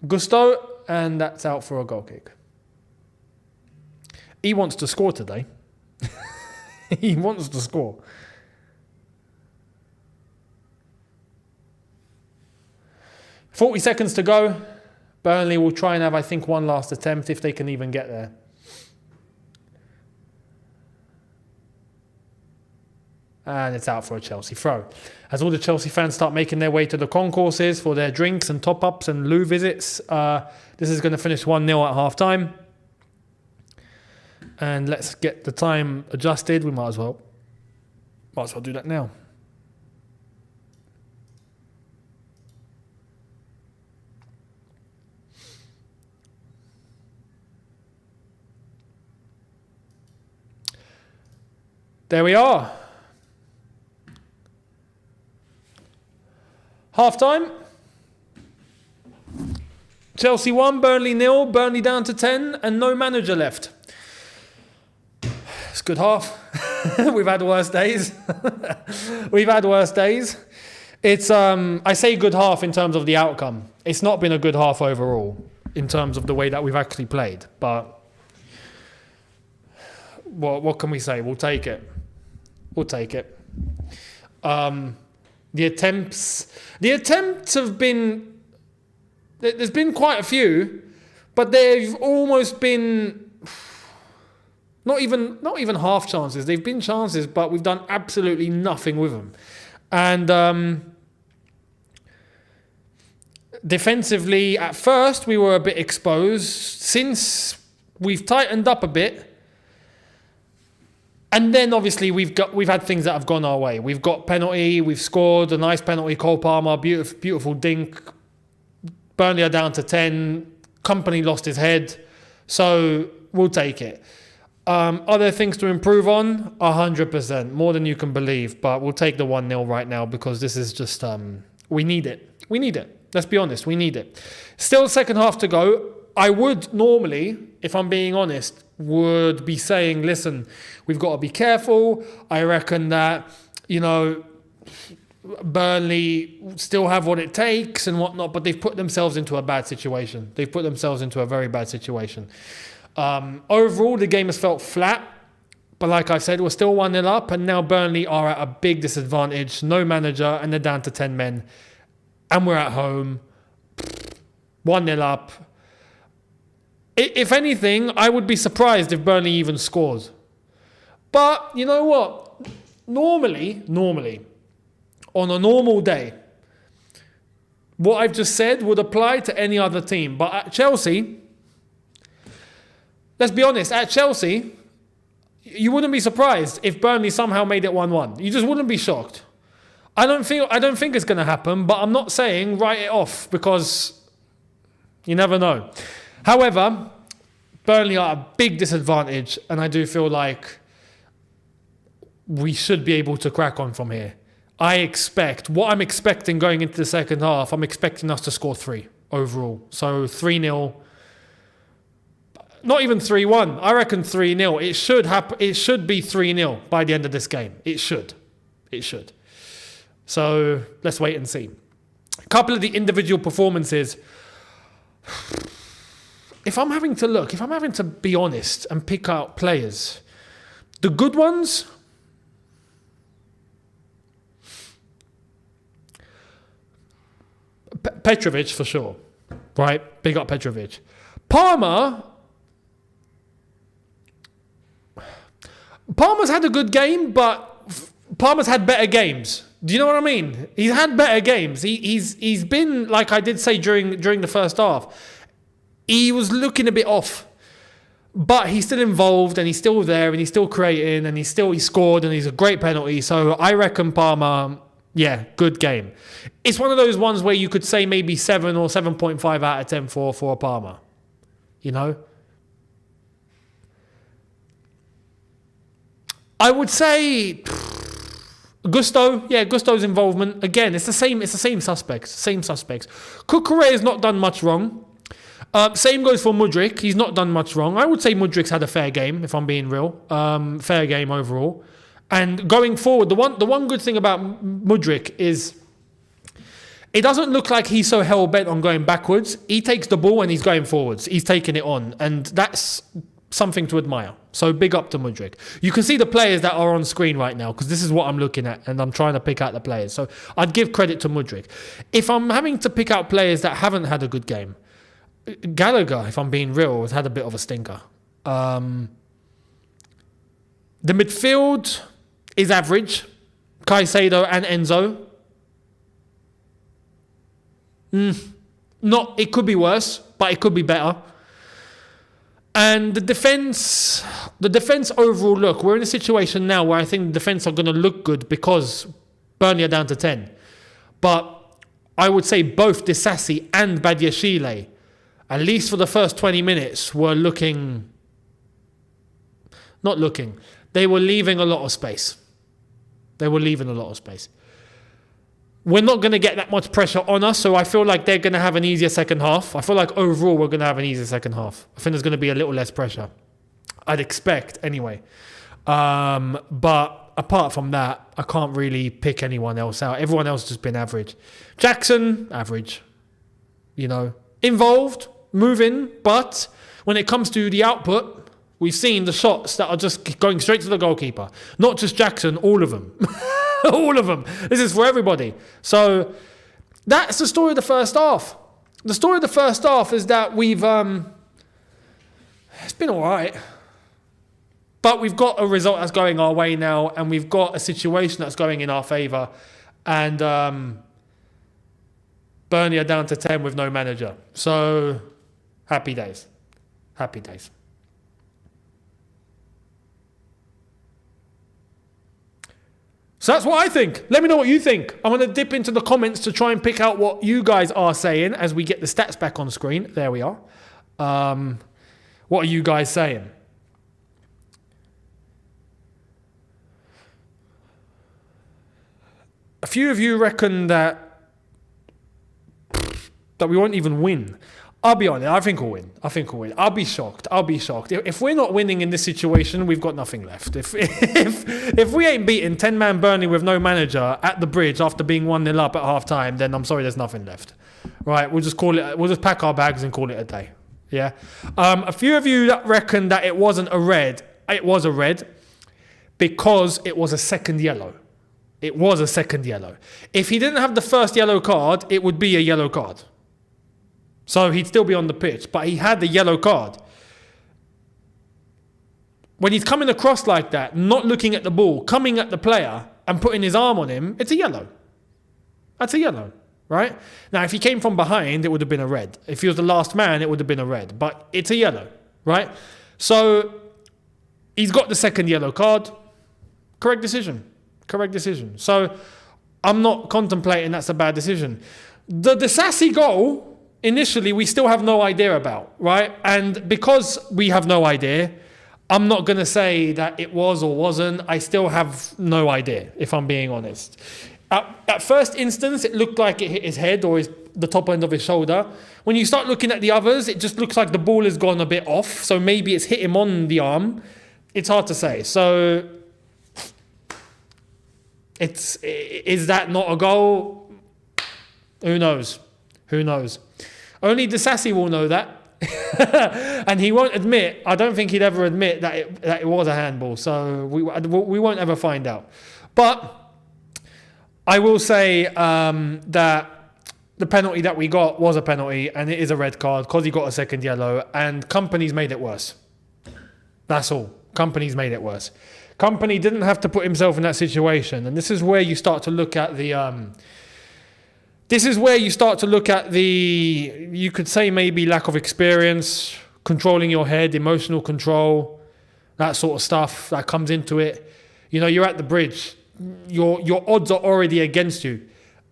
Gusto. And that's out for a goal kick. He wants to score today. He wants to score. .40 seconds to go. Burnley will try and have, I think, one last attempt if they can even get there. And it's out for a Chelsea throw. As all the Chelsea fans start making their way to the concourses for their drinks and top-ups and loo visits, this is going to finish 1-0 at half-time. And let's get the time adjusted. We might as well do that now. There we are. Half time. Chelsea 1, Burnley 0, Burnley down to 10, and no manager left. It's a good half. We've had worse days. It's I say good half in terms of the outcome. It's not been a good half overall in terms of the way that we've actually played. But what can we say? We'll take it. The attempts have been. There's been quite a few, but they've almost been. Not even half chances. They've been chances, but we've done absolutely nothing with them. And defensively, at first, we were a bit exposed. Since we've tightened up a bit, and then obviously we've had things that have gone our way. We've got penalty. We've scored a nice penalty. Cole Palmer, beautiful dink. Burnley are down to 10. Company lost his head, so we'll take it. Are there things to improve on? 100%, more than you can believe. But we'll take the 1-0 right now because this is just, we need it. Let's be honest, we need it. Still second half to go. I would normally, if I'm being honest, would be saying, listen, we've got to be careful. I reckon that, Burnley still have what it takes and whatnot, but they've put themselves into a bad situation. They've put themselves into a very bad situation. Overall, the game has felt flat, but like I said, we're still 1-0 up, and now Burnley are at a big disadvantage. No manager, and they're down to 10 men, and we're at home, 1-0 up. If anything, I would be surprised if Burnley even scores. But you know what? Normally, on a normal day, what I've just said would apply to any other team. But at Chelsea, let's be honest, at Chelsea, you wouldn't be surprised if Burnley somehow made it 1-1. You just wouldn't be shocked. I don't think it's going to happen, but I'm not saying write it off because you never know. However, Burnley are at a big disadvantage, and I do feel like we should be able to crack on from here. What I'm expecting going into the second half, I'm expecting us to score 3 overall. So 3-0. Not even 3-1. I reckon 3-0. It should happen. It should be 3-0 by the end of this game. It should. So let's wait and see. A couple of the individual performances. If I'm having to be honest and pick out players, the good ones, Petrovic for sure, right? Big up Petrovic. Palmer's had a good game, but Palmer's had better games. Do you know what I mean? He's had better games. He's been, like I did say during the first half, he was looking a bit off, but he's still involved and he's still there and he's still creating and he scored and he's a great penalty. So I reckon Palmer Yeah, good game. It's one of those ones where you could say maybe 7 or 7.5 out of 10 for Palmer. You know? I would say Gusto's involvement. Again, it's the same suspects. Kukureya's not done much wrong. Same goes for Mudryk. He's not done much wrong. I would say Mudryk's had a fair game, if I'm being real. Fair game overall. And going forward, the one good thing about Mudryk is it doesn't look like he's so hell-bent on going backwards. He takes the ball and he's going forwards. He's taking it on. And that's something to admire. So big up to Mudryk. You can see the players that are on screen right now because this is what I'm looking at and I'm trying to pick out the players. So I'd give credit to Mudryk. If I'm having to pick out players that haven't had a good game, Gallagher, if I'm being real, has had a bit of a stinker. The midfield is average. Caicedo and Enzo. It could be worse, but it could be better. And the defense overall, look, we're in a situation now where I think the defense are going to look good because Burnley are down to 10. But I would say both Disassi and Badiashile, at least for the first 20 minutes, were They were leaving a lot of space. We're not going to get that much pressure on us, so I feel like they're going to have an easier second half. I feel like overall we're going to have an easier second half. I think there's going to be a little less pressure. I'd expect, anyway. But apart from that, I can't really pick anyone else out. Everyone else has just been average. Jackson, average. You know, involved, moving, but when it comes to the output, we've seen the shots that are just going straight to the goalkeeper. Not just Jackson, all of them. All of them. This is for everybody. So that's the story of the first half. The story of the first half is that we've... it's been all right. But we've got a result that's going our way now, and we've got a situation that's going in our favour. And Burnley are down to 10 with no manager. So happy days. Happy days. So that's what I think. Let me know what you think. I'm going to dip into the comments to try and pick out what you guys are saying as we get the stats back on screen. There we are. What are you guys saying? A few of you reckon that we won't even win. I'll be honest, I think we'll win. I'll be shocked. If we're not winning in this situation, we've got nothing left. If we ain't beating 10-man Burnley with no manager at the Bridge after being 1-0 up at half-time, then I'm sorry, there's nothing left. Right, we'll just pack our bags and call it a day. Yeah. A few of you that reckon that it wasn't a red. It was a red because it was a second yellow. It was a second yellow. If he didn't have the first yellow card, it would be a yellow card. So he'd still be on the pitch, but he had the yellow card. When he's coming across like that, not looking at the ball, coming at the player and putting his arm on him, it's a yellow. That's a yellow, right? Now, if he came from behind, it would have been a red. If he was the last man, it would have been a red. But it's a yellow, right? So he's got the second yellow card. Correct decision. So I'm not contemplating that's a bad decision. The Disassi goal... initially, we still have no idea about, right? And because we have no idea, I'm not going to say that it was or wasn't. I still have no idea, if I'm being honest. At first instance, it looked like it hit his head or the top end of his shoulder. When you start looking at the others, it just looks like the ball has gone a bit off. So maybe it's hit him on the arm. It's hard to say. So, is that not a goal? Who knows? Only Disassi will know that. And he won't admit, I don't think he'd ever admit that it was a handball. So we won't ever find out. But I will say that the penalty that we got was a penalty and it is a red card because he got a second yellow and Company's made it worse. That's all. Company's made it worse. Company didn't have to put himself in that situation. And this is where you start to look at the... you could say maybe lack of experience, controlling your head, emotional control, that sort of stuff that comes into it. You know, you're at the Bridge. your odds are already against you.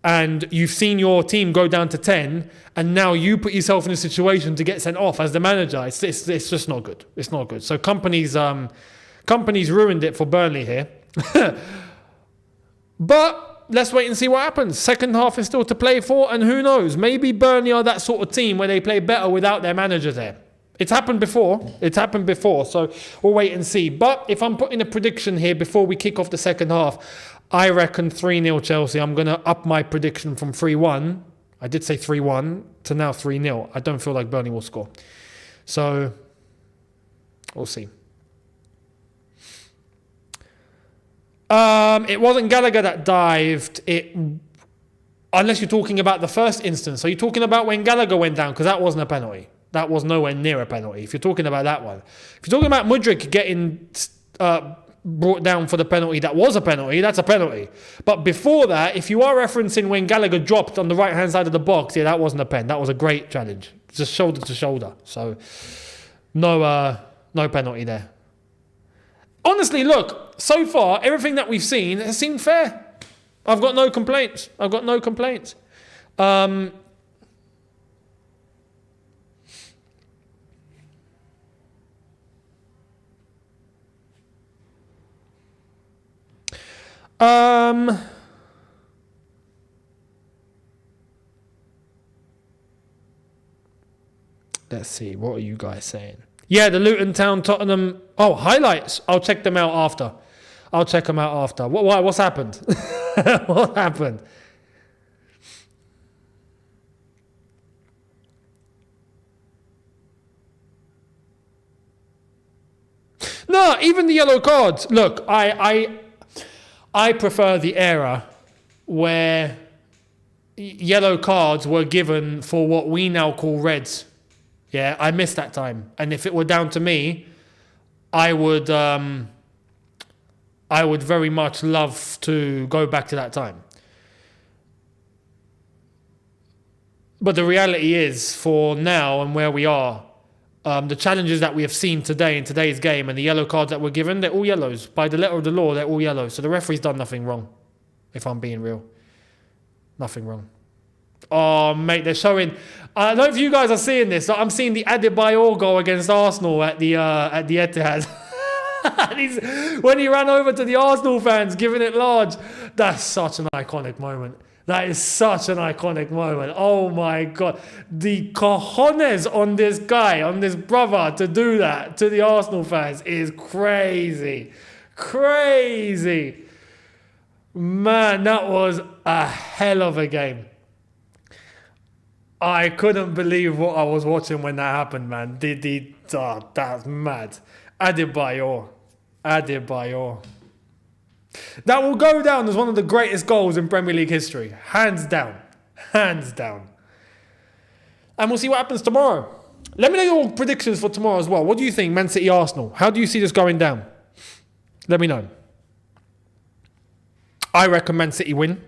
And you've seen your team go down to 10, and now you put yourself in a situation to get sent off as the manager. It's just not good. It's not good. So companies ruined it for Burnley here. But let's wait and see what happens. Second half is still to play for, and who knows? Maybe Burnley are that sort of team where they play better without their manager there. It's happened before. So we'll wait and see. But if I'm putting a prediction here before we kick off the second half, I reckon 3-0 Chelsea. I'm going to up my prediction from 3-1. I did say 3-1 to now 3-0. I don't feel like Burnley will score. So we'll see. It wasn't Gallagher that dived. Unless you're talking about the first instance. Are you talking about when Gallagher went down? Because that wasn't a penalty. That was nowhere near a penalty. If you're talking about that one. If you're talking about Mudryk getting brought down for the penalty, that was a penalty. That's a penalty. But before that, if you are referencing when Gallagher dropped on the right-hand side of the box, yeah, that wasn't a pen. That was a great challenge. Just shoulder to shoulder. So no penalty there. Honestly, look, so far, everything that we've seen has seemed fair. I've got no complaints. Let's see, what are you guys saying? Yeah, the Luton Town Tottenham. Oh, highlights. I'll check them out after. What's happened? What happened? No, even the yellow cards. Look, I prefer the era where yellow cards were given for what we now call reds. Yeah, I miss that time. And if it were down to me, I would very much love to go back to that time. But the reality is, for now and where we are, the challenges that we have seen today in today's game and the yellow cards that were given, they're all yellows. By the letter of the law, they're all yellows. So the referee's done nothing wrong, if I'm being real. Nothing wrong. Oh, mate, they're showing... I don't know if you guys are seeing this. I'm seeing the Adebayor goal against Arsenal at the Etihad. When he ran over to the Arsenal fans, giving it large. That's such an iconic moment. That is such an iconic moment. Oh, my God. The cojones on this guy, on this brother, to do that to the Arsenal fans is crazy. Crazy. Man, that was a hell of a game. I couldn't believe what I was watching when that happened, man. That's mad. Adebayor. That will go down as one of the greatest goals in Premier League history. Hands down. And we'll see what happens tomorrow. Let me know your predictions for tomorrow as well. What do you think, Man City, Arsenal? How do you see this going down? Let me know. I reckon Man City win.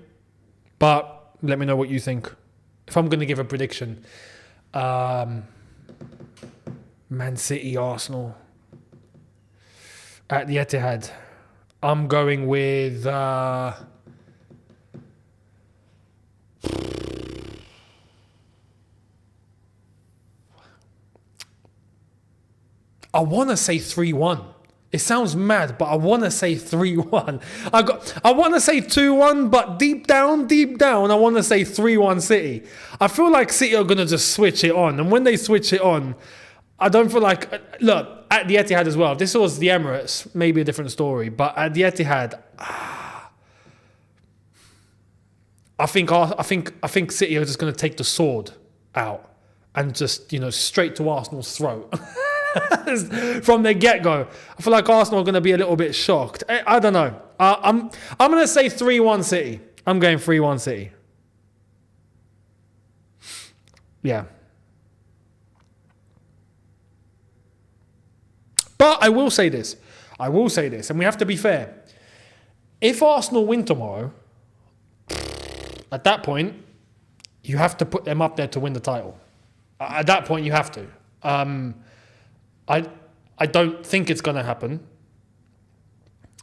But let me know what you think. If I'm going to give a prediction, Man City, Arsenal at the Etihad, I'm going with... I want to say 3-1. It sounds mad, but I want to say 3-1. I want to say 2-1, but deep down, I want to say 3-1 City. I feel like City are going to just switch it on. And when they switch it on, I don't feel like... Look, at the Etihad as well. If this was the Emirates, maybe a different story. But at the Etihad, I think City are just going to take the sword out and just, straight to Arsenal's throat. From the get-go. I feel like Arsenal are going to be a little bit shocked. I don't know. I'm going to say 3-1 City. I'm going 3-1 City. Yeah. But I will say this, and we have to be fair. If Arsenal win tomorrow, at that point, you have to put them up there to win the title. At that point, you have to. I don't think it's going to happen.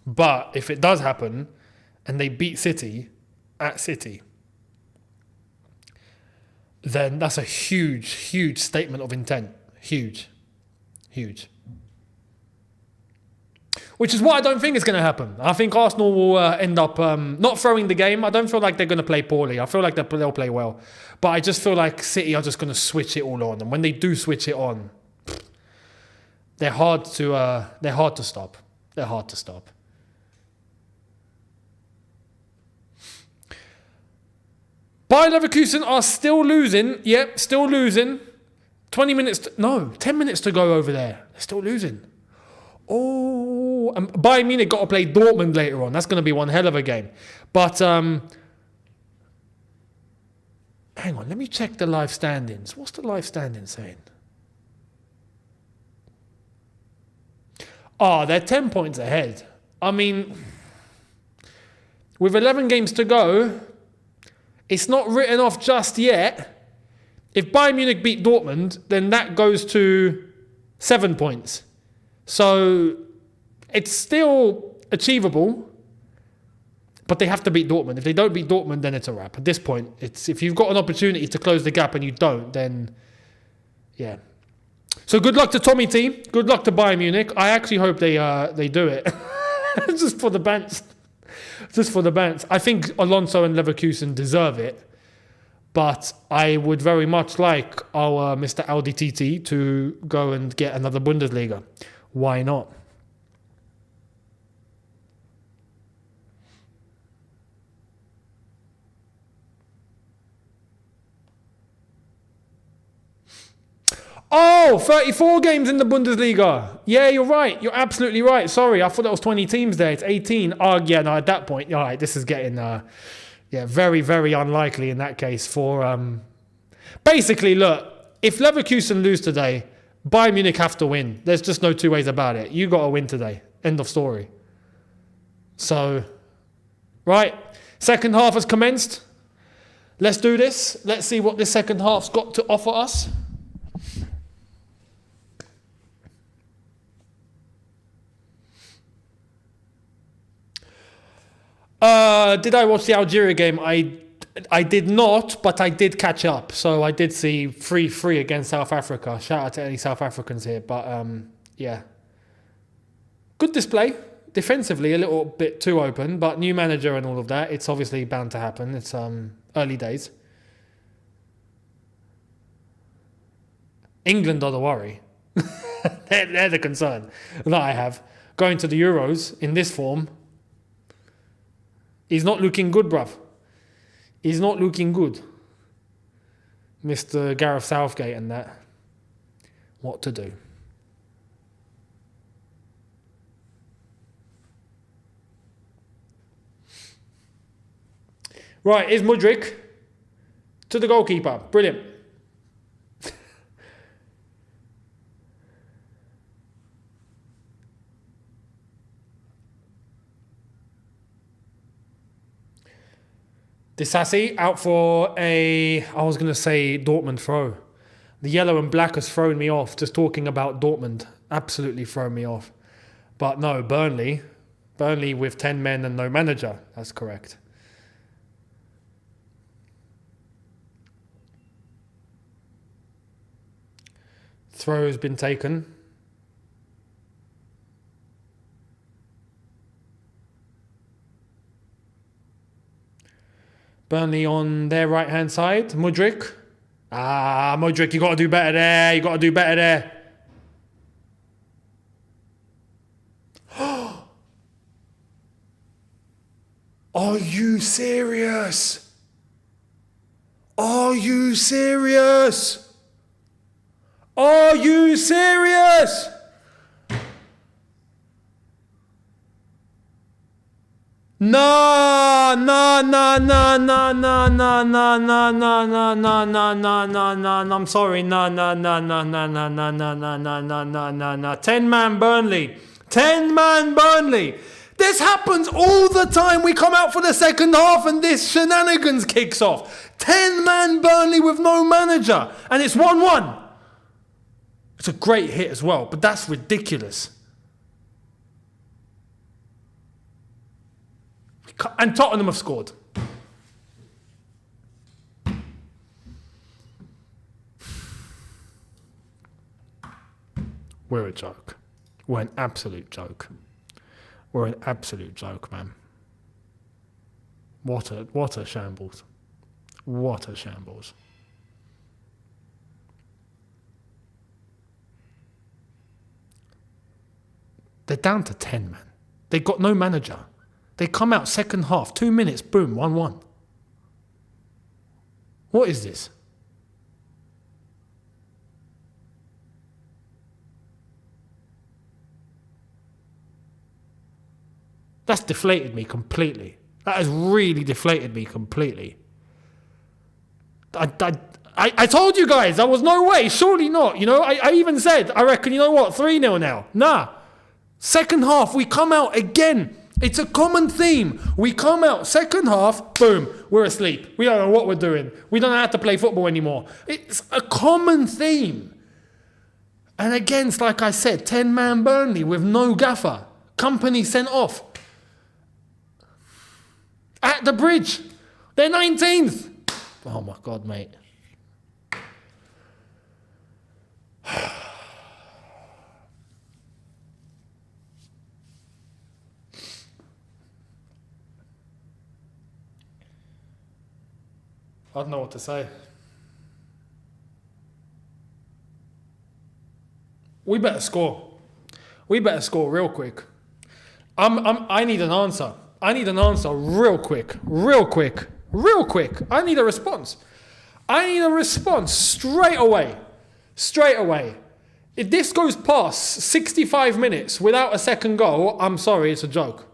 But if it does happen, and they beat City at City, then that's a huge, huge statement of intent. Huge. Which is what I don't think is going to happen. I think Arsenal will end up not throwing the game. I don't feel like they're going to play poorly. I feel like they'll play well. But I just feel like City are just going to switch it all on. And when they do switch it on, they're hard to stop. They're hard to stop. Bayer Leverkusen are still losing. Yep, still losing. 10 minutes to go over there. They're still losing. Oh, and Bayern Munich got to play Dortmund later on. That's going to be one hell of a game. But, hang on, let me check the live standings. What's the live standings saying? They're 10 points ahead. I mean, with 11 games to go, it's not written off just yet. If Bayern Munich beat Dortmund, then that goes to 7 points. So it's still achievable, but they have to beat Dortmund. If they don't beat Dortmund, then it's a wrap. At this point, it's if you've got an opportunity to close the gap and you don't, then yeah. So good luck to Tommy T. Good luck to Bayern Munich. I actually hope they do it. Just for the bants. Just for the bants. I think Alonso and Leverkusen deserve it. But I would very much like our Mr. Audi TT to go and get another Bundesliga. Why not? Oh, 34 games in the Bundesliga. Yeah, you're right. You're absolutely right. Sorry, I thought that was 20 teams there. It's 18. Oh, yeah, no, at that point, all right, this is getting, very, very unlikely in that case for... Basically, look, if Leverkusen lose today, Bayern Munich have to win. There's just no two ways about it. You got to win today. End of story. So, right, second half has commenced. Let's do this. Let's see what this second half's got to offer us. Did I watch the Algeria game? I did not, but I did catch up. So I did see 3-3 against South Africa. Shout out to any South Africans here. But yeah. Good display. Defensively, a little bit too open. But new manager and all of that. It's obviously bound to happen. It's early days. England are the worry. they're the concern that I have. Going to the Euros in this form. He's not looking good, bruv. He's not looking good. Mr. Gareth Southgate and that. What to do? Right, here's Mudryk to the goalkeeper. Brilliant. Disassi out for I was going to say Dortmund throw. The yellow and black has thrown me off, just talking about Dortmund. Absolutely thrown me off. But no, Burnley. Burnley with 10 men and no manager. That's correct. Throw has been taken. Burnley on their right-hand side. Mudryk. Mudryk, you got to do better there. You got to do better there. Are you serious? Are you serious? Are you serious? No, 10 man Burnley. 10 man Burnley. This happens all the time. We come out for the second half and this shenanigans kicks off. 10 man Burnley with no manager. And it's 1-1. It's a great hit as well, but that's ridiculous. And Tottenham have scored. We're a joke. We're an absolute joke. We're an absolute joke, man. What a shambles. What a shambles. They're down to 10, man. They got no manager. They come out second half, 2 minutes, boom, 1-1. What is this? That's deflated me completely. That has really deflated me completely. I told you guys, there was no way, surely not. You know, I even said, I reckon, you know what, 3-0 now. Nah. Second half, we come out again. It's a common theme. We come out second half, boom, we're asleep. We don't know what we're doing. We don't know how to play football anymore. It's a common theme. And against, like I said, 10-man Burnley with no gaffer. Company sent off. At the bridge. They're 19th. Oh my God, mate. I don't know what to say. We better score. We better score real quick. I need an answer. I need an answer real quick. Real quick. Real quick. I need a response. I need a response straight away. Straight away. If this goes past 65 minutes without a second goal, I'm sorry, it's a joke.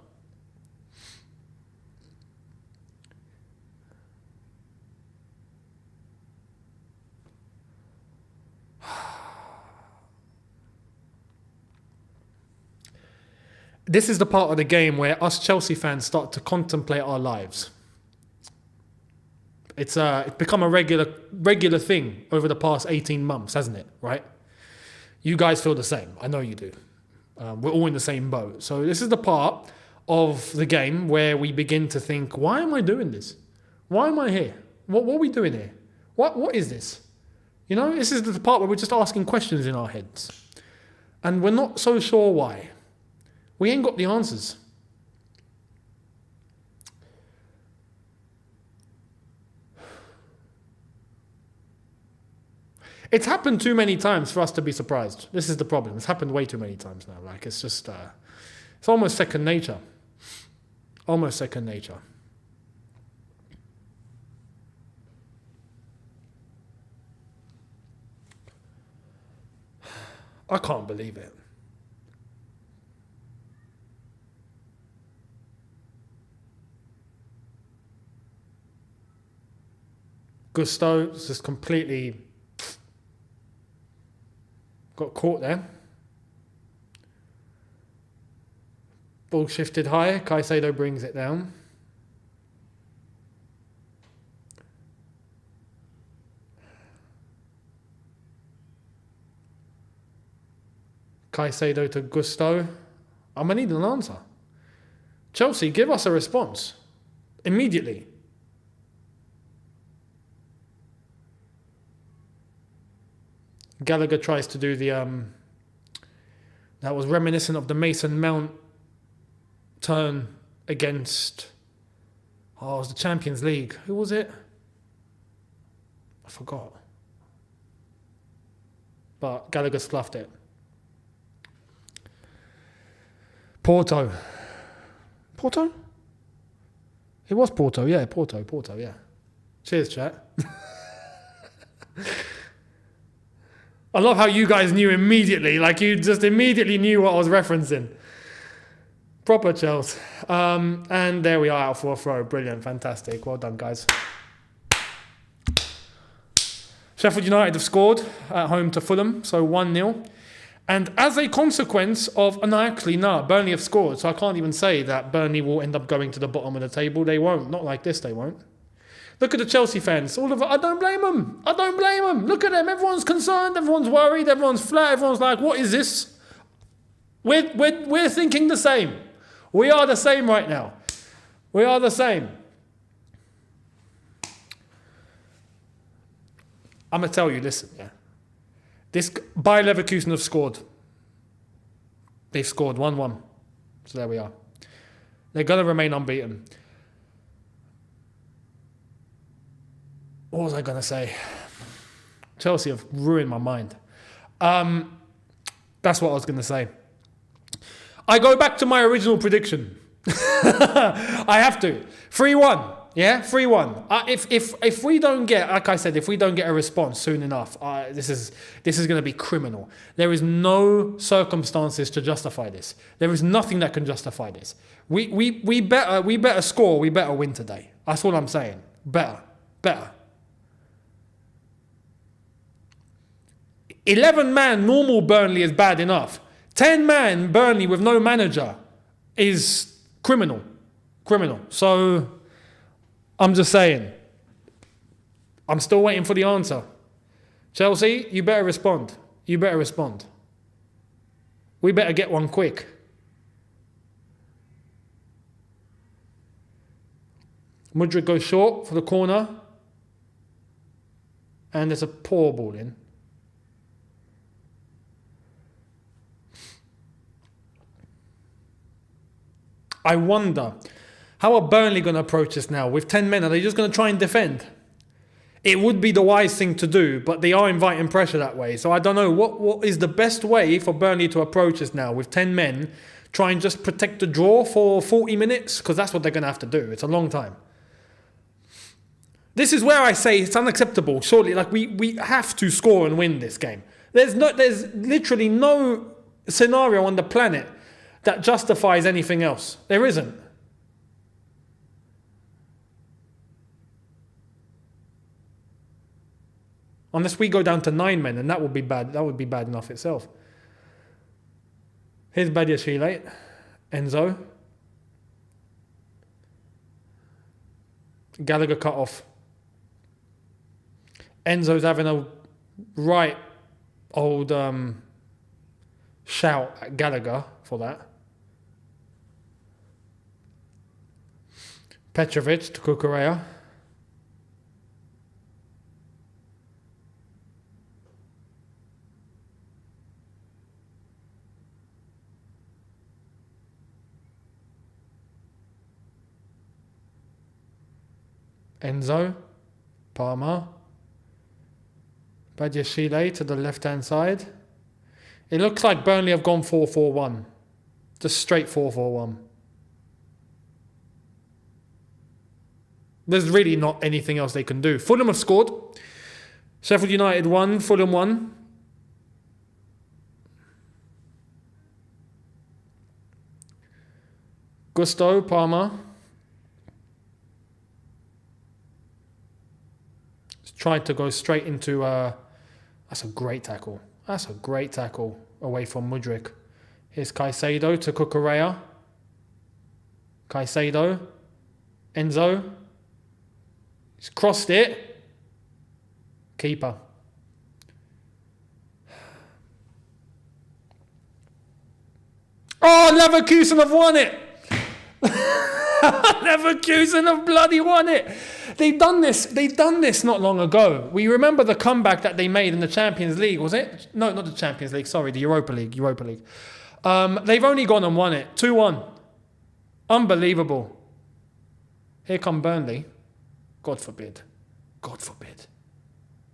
This is the part of the game where us Chelsea fans start to contemplate our lives. It's become a regular thing over the past 18 months, hasn't it? Right? You guys feel the same. I know you do. We're all in the same boat. So this is the part of the game where we begin to think, why am I doing this? Why am I here? What are we doing here? What is this? You know, this is the part where we're just asking questions in our heads. And we're not so sure why. We ain't got the answers. It's happened too many times for us to be surprised. This is the problem. It's happened way too many times now. Like, it's just, it's almost second nature. Almost second nature. I can't believe it. Gusto just completely got caught there. Ball shifted high. Caicedo brings it down. Caicedo to Gusto. I'm going to need an answer. Chelsea, give us a response. Immediately. Gallagher tries to do the, that was reminiscent of the Mason Mount turn against, it was the Champions League. Who was it? I forgot. But Gallagher fluffed it. Porto. Porto? It was Porto, yeah. Porto, yeah. Cheers, chat. I love how you guys knew immediately. Like, you just immediately knew what I was referencing. Proper Chelsea. And there we are, out for a throw. Brilliant, fantastic. Well done, guys. Sheffield United have scored at home to Fulham, so 1-0. And as a consequence of... Burnley have scored, so I can't even say that Burnley will end up going to the bottom of the table. They won't. Not like this, they won't. Look at the Chelsea fans. All of it. I don't blame them. I don't blame them. Look at them. Everyone's concerned. Everyone's worried. Everyone's flat. Everyone's like, what is this? We're thinking the same. We are the same right now. We are the same. I'm going to tell you, listen, yeah. Bayer Leverkusen have scored. They've scored 1-1. So there we are. They're going to remain unbeaten. What was I going to say? Chelsea have ruined my mind. That's what I was going to say. I go back to my original prediction. I have to. 3-1. Yeah, 3-1. If we don't get, like I said, if we don't get a response soon enough, this is going to be criminal. There is no circumstances to justify this. There is nothing that can justify this. We better score. We better win today. That's all I'm saying. Better. 11-man normal Burnley is bad enough. 10-man Burnley with no manager is criminal. So I'm just saying. I'm still waiting for the answer. Chelsea, you better respond. We better get one quick. Mudryk goes short for the corner. And there's a poor ball in. I wonder, how are Burnley going to approach this now? With 10 men, are they just going to try and defend? It would be the wise thing to do, but they are inviting pressure that way. So I don't know, what is the best way for Burnley to approach this now? With 10 men, try and just protect the draw for 40 minutes? Because that's what they're going to have to do. It's a long time. This is where I say it's unacceptable. Surely, like we have to score and win this game. There's literally no scenario on the planet that justifies anything else. There isn't. Unless we go down to 9 men, and that would be bad. That would be bad enough itself. Here's Badiashile, Enzo. Gallagher cut off. Enzo's having a right old shout at Gallagher for that. Petrovic to Kukurea. Enzo, Palmer, Badiashile to the left-hand side. It looks like Burnley have gone 4-4-1. Just straight 4-4-1. There's really not anything else they can do. Fulham have scored. Sheffield United won, Fulham won. Gusto, Palmer. Tried to go straight into... that's a great tackle. That's a great tackle away from Mudryk. Here's Caicedo to Kukurea. Caicedo. Enzo. He's crossed it. Keeper. Oh, Leverkusen have won it! Leverkusen have bloody won it! They've done this not long ago. We remember the comeback that they made in the Champions League, was it? No, not the Champions League, sorry, the Europa League. They've only gone and won it. 2-1. Unbelievable. Here come Burnley. God forbid.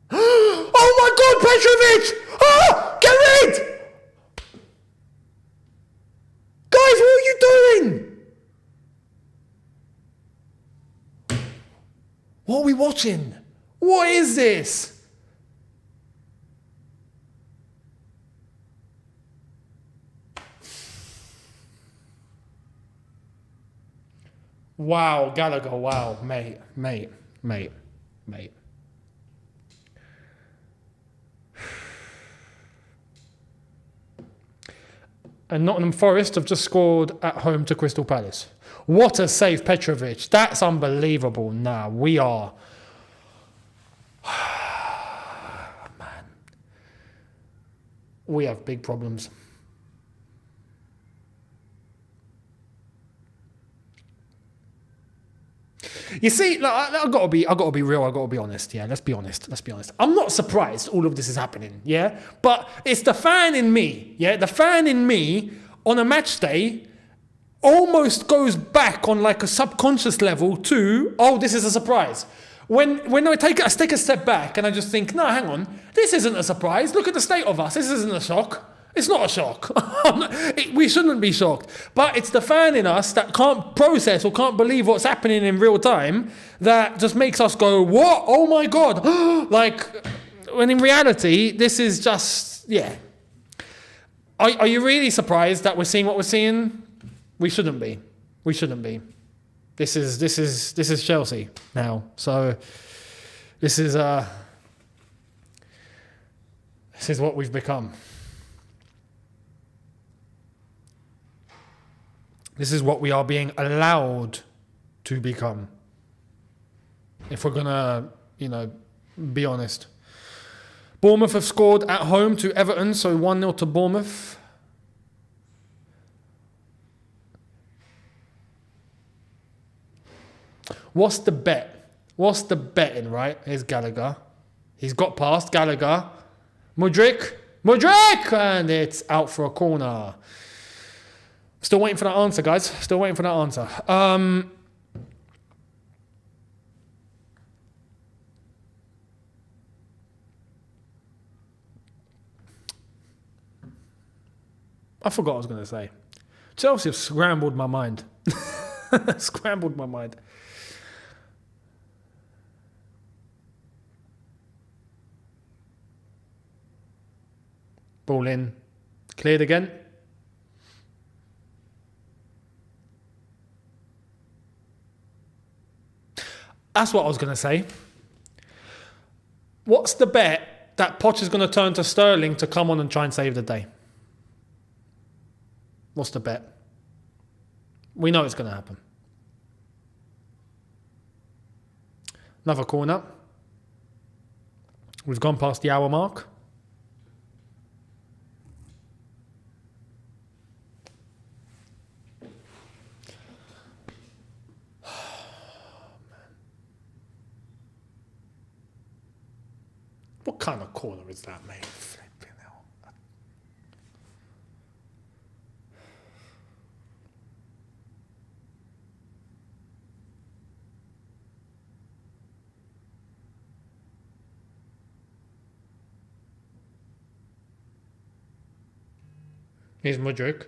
Oh my God, Petrovic! Ah, get rid! Guys, what are you doing? What are we watching? What is this? Wow, Gallagher, wow, mate. And Nottingham Forest have just scored at home to Crystal Palace. What a save, Petrovic. That's unbelievable. Nah, we are... Man. We have big problems. You see, like, I gotta be real. I gotta be honest. Yeah, let's be honest. I'm not surprised all of this is happening. Yeah, but it's the fan in me. Yeah, the fan in me on a match day almost goes back on like a subconscious level to, oh, this is a surprise. When I take a step back and I just think, no, hang on, this isn't a surprise. Look at the state of us. This isn't a shock. It's not a shock. We shouldn't be shocked. But it's the fan in us that can't process or can't believe what's happening in real time that just makes us go, what? Oh my God. Like, when in reality, this is just, yeah. Are you really surprised that we're seeing what we're seeing? We shouldn't be. This is Chelsea now. So this is what we've become. This is what we are being allowed to become. If we're gonna, be honest. Bournemouth have scored at home to Everton, so 1-0 to Bournemouth. What's the bet? What's the betting, right? Here's Gallagher. He's got past Gallagher. Mudryk! And it's out for a corner. Still waiting for that answer, guys. Still waiting for that answer. I forgot what I was going to say. Chelsea have scrambled my mind. Scrambled my mind. Ball in. Cleared again. That's what I was going to say. What's the bet that Poch is going to turn to Sterling to come on and try and save the day? What's the bet? We know it's going to happen. Another corner. We've gone past the hour mark. What kind of corner is that, mate? Flipping hell. Here's Mudryk.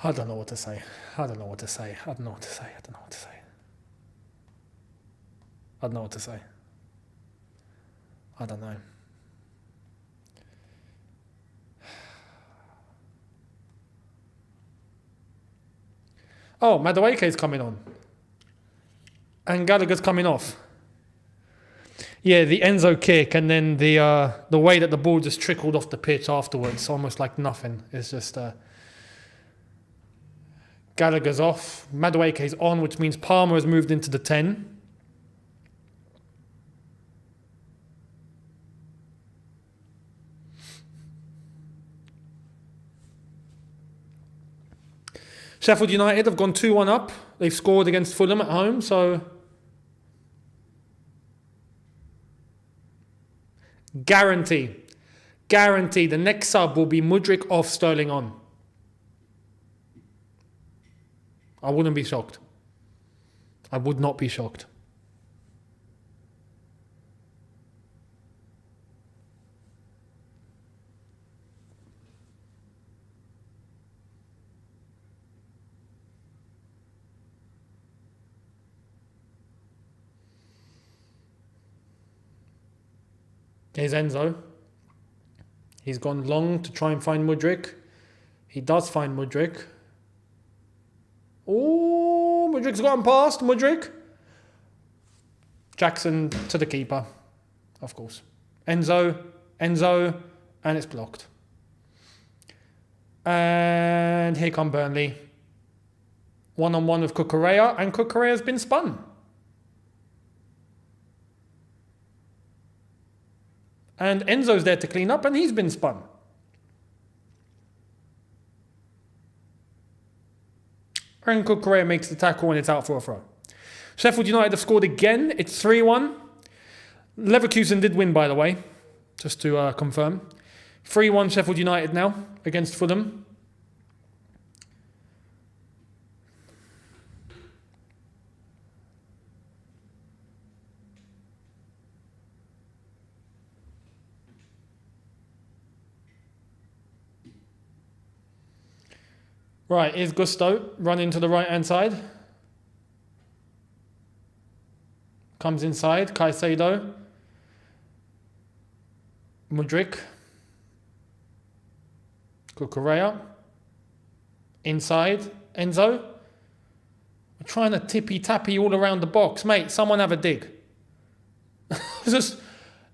I don't know what to say. I don't know what to say. Oh, Madueke's coming on. And Gallagher's coming off. Yeah, the Enzo kick and then the way that the ball just trickled off the pitch afterwards, almost like nothing. It's just... Gallagher's off. Madueke's on, which means Palmer has moved into the 10. Sheffield United have gone 2-1 up. They've scored against Fulham at home, so... Guarantee the next sub will be Mudryk off, Sterling on. I wouldn't be shocked. I would not be shocked. Here's Enzo. He's gone long to try and find Mudryk. He does find Mudryk. Oh, Mudryk's gotten past. Mudryk. Jackson to the keeper, of course. Enzo, and it's blocked. And here come Burnley. 1-on-1 with Cucurella, and Cucurella's been spun. And Enzo's there to clean up, and he's been spun. And Cucurella makes the tackle, and it's out for a throw. Sheffield United have scored again. It's 3-1. Leverkusen did win, by the way, just to confirm. 3-1 Sheffield United now against Fulham. Right, here's Gusto running to the right-hand side. Comes inside, Caicedo. Mudryk. Cucurella. Inside, Enzo. We're trying to tippy-tappy all around the box. Mate, someone have a dig. Just,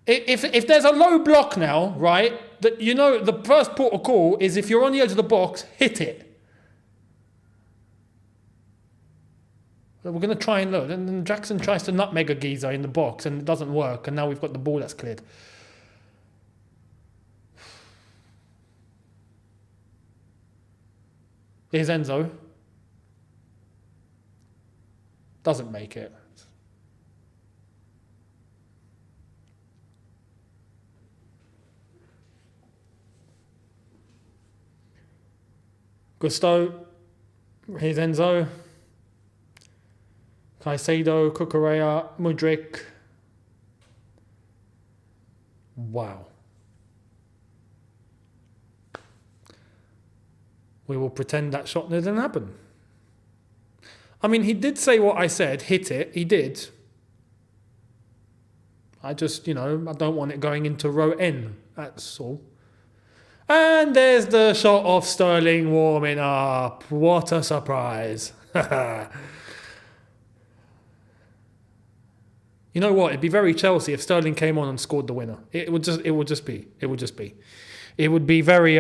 if there's a low block now, right, that you know the first port of call is if you're on the edge of the box, hit it. We're going to try and look. And then Jackson tries to nutmeg a geezer in the box and it doesn't work. And now we've got the ball that's cleared. Here's Enzo. Doesn't make it. Gusto. Here's Enzo. Caicedo, Cucurella, Mudryk. Wow. We will pretend that shot didn't happen. I mean, he did say what I said, hit it. He did. I just, I don't want it going into row N. That's all. And there's the shot of Sterling warming up. What a surprise. You know what? It'd be very Chelsea if Sterling came on and scored the winner. It would just be. It would be very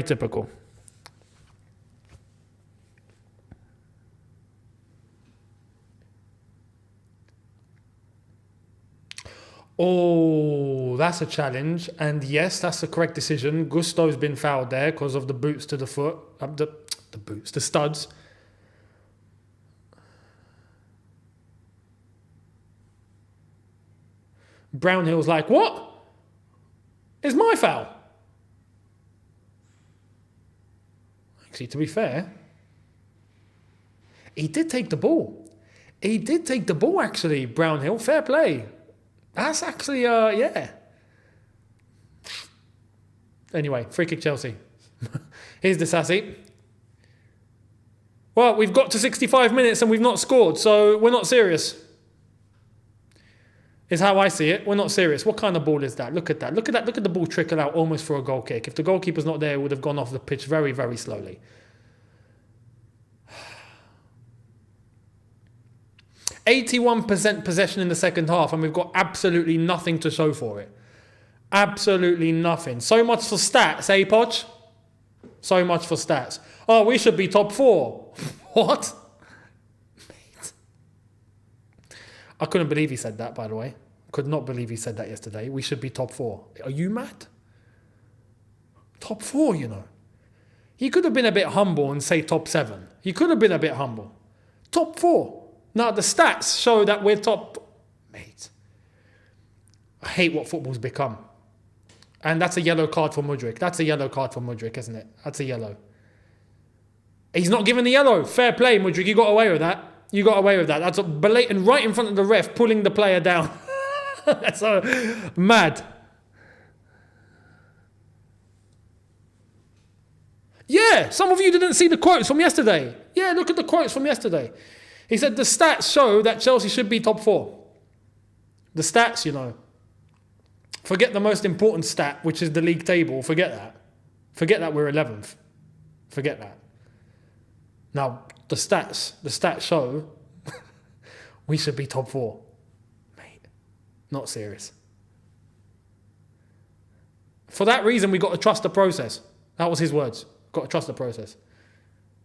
typical. Oh, that's a challenge. And yes, that's the correct decision. Gusto's been fouled there because of the boots to the foot. The studs. Brownhill's like, what? It's my foul. Actually, to be fair, he did take the ball. Actually, Brownhill. Fair play. That's actually, yeah. Anyway, free kick Chelsea. Here's the Sassy. Well, we've got to 65 minutes and we've not scored, so we're not serious. Is how I see it. We're not serious. What kind of ball is that? Look at that. Look at the ball trickle out almost for a goal kick. If the goalkeeper's not there, it would have gone off the pitch very, very slowly. 81% possession in the second half, and we've got absolutely nothing to show for it. Absolutely nothing. So much for stats, eh, Poch? So much for stats. Oh, we should be top 4. What? Mate. I couldn't believe he said that, by the way. Could not believe he said that yesterday. We should be top 4. Are you mad? Top 4, He could have been a bit humble and say top 7. He could have been a bit humble. Top 4. Now, the stats show that we're top... Mate. I hate what football's become. And that's a yellow card for Mudryk. That's a yellow card for Mudryk, isn't it? That's a yellow. He's not given the yellow. Fair play, Mudryk. You got away with that. That's a blatant right in front of the ref, pulling the player down. That's so mad. Yeah, some of you didn't see the quotes from yesterday. Yeah, look at the quotes from yesterday. He said the stats show that Chelsea should be top 4. The stats, Forget the most important stat, which is the league table. Forget that. Forget that we're 11th. Forget that. Now, the stats show we should be top 4. Mate, not serious. For that reason, we got to trust the process. That was his words. Got to trust the process.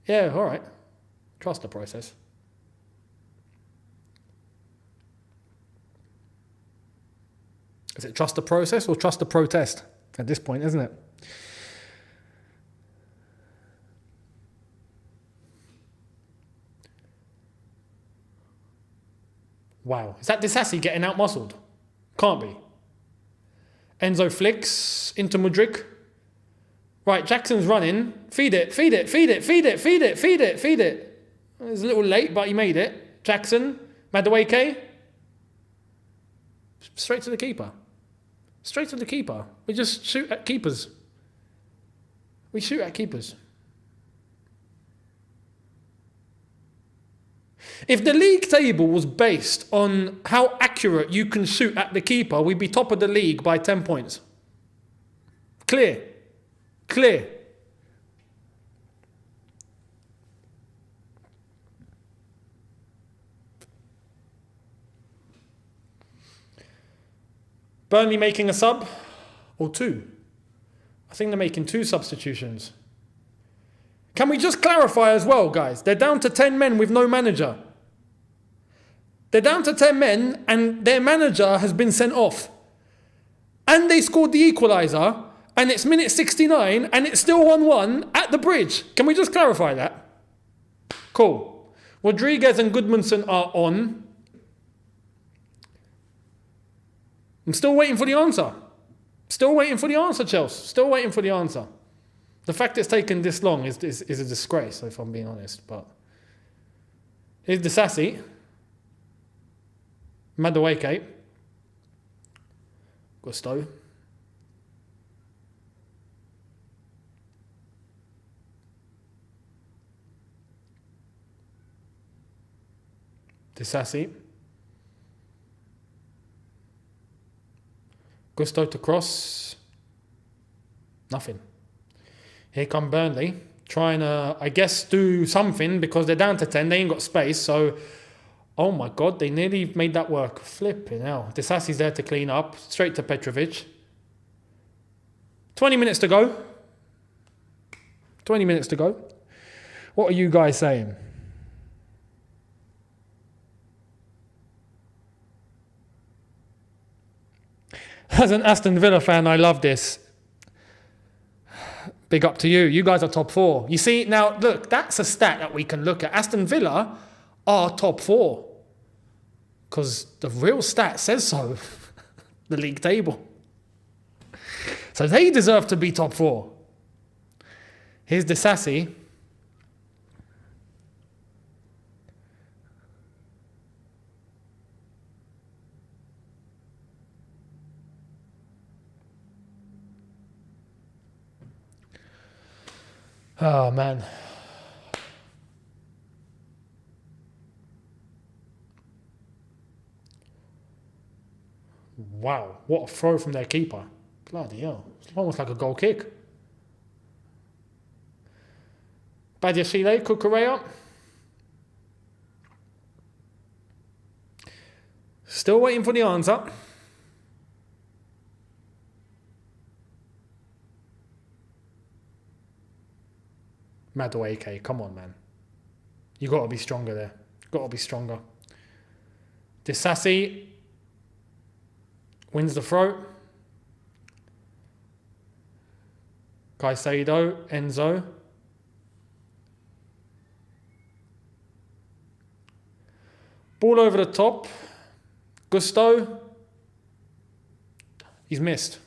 Yeah, all right. Trust the process. Is it trust the process or trust the protest at this point, isn't it? Wow. Is that Disassi getting out-muscled? Can't be. Enzo flicks into Mudryk. Right, Jackson's running. Feed it, feed it, feed it, feed it, feed it, feed it, feed it. It was a little late, but he made it. Jackson, Madueke. Straight to the keeper. Straight to the keeper. We just shoot at keepers. We shoot at keepers. If the league table was based on how accurate you can shoot at the keeper, we'd be top of the league by 10 points. Clear. Clear. Burnley making a sub or two. I think they're making 2 substitutions. Can we just clarify as well, guys? They're down to 10 men with no manager. They're down to 10 men and their manager has been sent off. And they scored the equalizer and it's minute 69 and it's still 1-1 at the bridge. Can we just clarify that? Cool. Rodriguez and Goodmanson are on. I'm still waiting for the answer. Still waiting for the answer, Chelsea. Still waiting for the answer. The fact it's taken this long is a disgrace, if I'm being honest. But here's Disassi. Madueke. Gusto. Disassi. Gusto to cross. Nothing. Here come Burnley. Trying to, I guess, do something because they're down to 10. They ain't got space. So, oh my God, they nearly made that work. Flipping hell. Disassi's there to clean up. Straight to Petrovic. 20 minutes to go. 20 minutes to go. What are you guys saying? As an Aston Villa fan, I love this. Big up to you. You guys are top 4. You see, now, look, that's a stat that we can look at. Aston Villa are top 4. Because the real stat says so. The league table. So they deserve to be top 4. Here's Disassi. Oh, man. Wow, what a throw from their keeper. Bloody hell. It's almost like a goal kick. Badiashile, Kukurea. Still waiting for the answer. Madueke, come on, man. You got to be stronger there. Got to be stronger. Disassi wins the throw. Caicedo, Enzo. Ball over the top. Gusto. He's missed.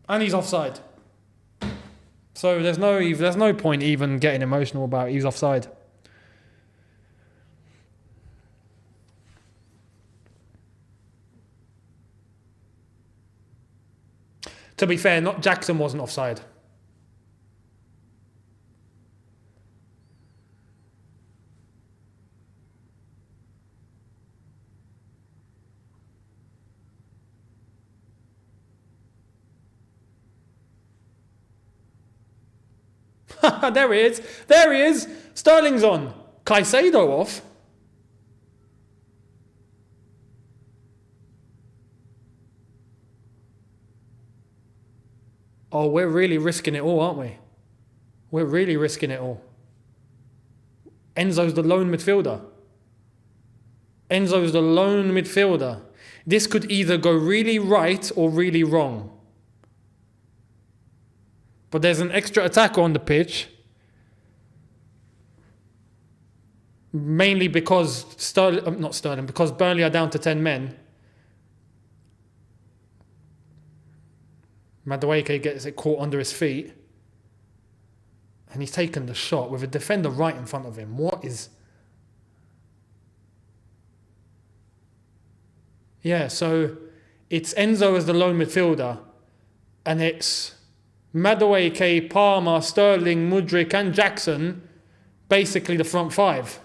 And he's offside. So there's no point even getting emotional about he's offside. To be fair, not Jackson wasn't offside. There he is. There he is. Sterling's on. Caicedo off. Oh, we're really risking it all, aren't we? We're really risking it all. Enzo's the lone midfielder. Enzo's the lone midfielder. This could either go really right or really wrong. But there's an extra attacker on the pitch. Mainly because because Burnley are down to 10 men. Madueke gets it caught under his feet. And he's taken the shot with a defender right in front of him. What is... Yeah, so it's Enzo as the lone midfielder. And it's Madueke, Palmer, Sterling, Mudryk and Jackson, basically the front five.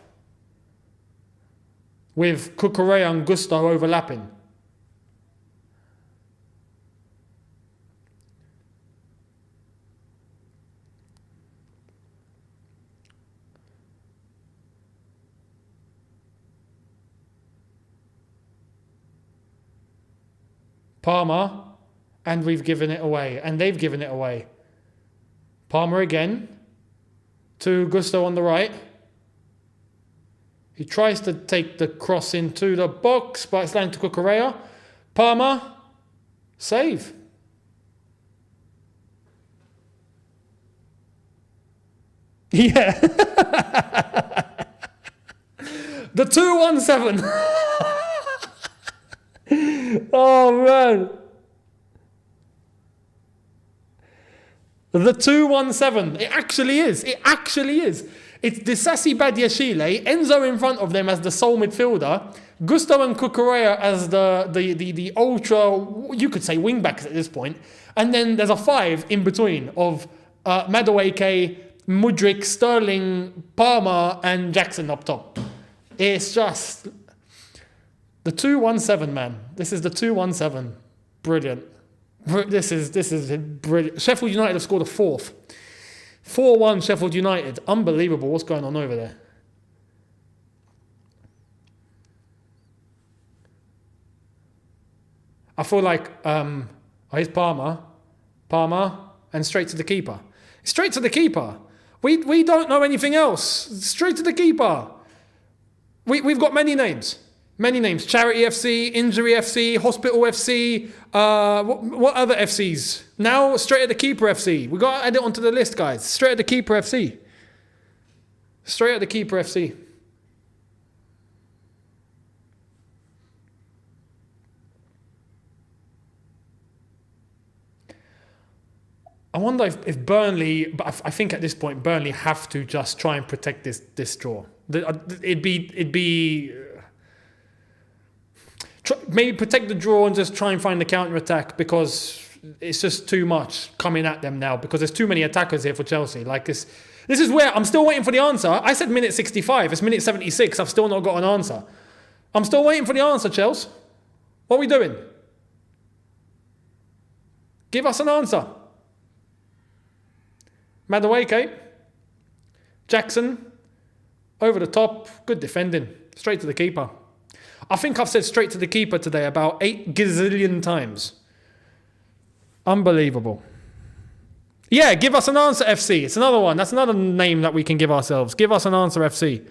With Cucurella and Gusto overlapping. Palmer, and we've given it away, and they've given it away. Palmer again, to Gusto on the right. He tries to take the cross into the box, but it's landed to Cucurella. Palmer, save. Yeah. The 2-1-7. Oh, man. The 2-1-7. It actually is. It actually is. It's Disasi Badiashile, Enzo in front of them as the sole midfielder, Gusto and Cucurella as the ultra, you could say wingbacks at this point, and then there's a 5 in between of Madueke, Mudryk, Sterling, Palmer and Jackson up top. It's just the 2-1-7, man. This is the 2-1-7. Brilliant. This is brilliant. Sheffield United have scored a 4th. 4-1 Sheffield United. Unbelievable what's going on over there. I feel like here's Palmer, and straight to the keeper. Straight to the keeper. We don't know anything else. Straight to the keeper. We've got many names. Many names. Charity FC, Injury FC, Hospital FC, what other FCs? Now straight at the keeper FC. We've got to add it onto the list, guys. Straight at the keeper FC. Straight at the keeper FC. I wonder if Burnley, but I think at this point Burnley have to just try and protect this draw. It'd be maybe protect the draw and just try and find the counter attack, because it's just too much coming at them now, because there's too many attackers here for Chelsea. Like this is where I'm still waiting for the answer. I said minute 65. It's minute 76. I've still not got an answer. I'm still waiting for the answer, Chelsea. What are we doing? Give us an answer. Madueke, Jackson, over the top, good defending, straight to the keeper. I think I've said straight to the keeper today about 8 gazillion times. Unbelievable. Yeah, give us an answer, FC. It's another one. That's another name that we can give ourselves. Give us an answer, FC.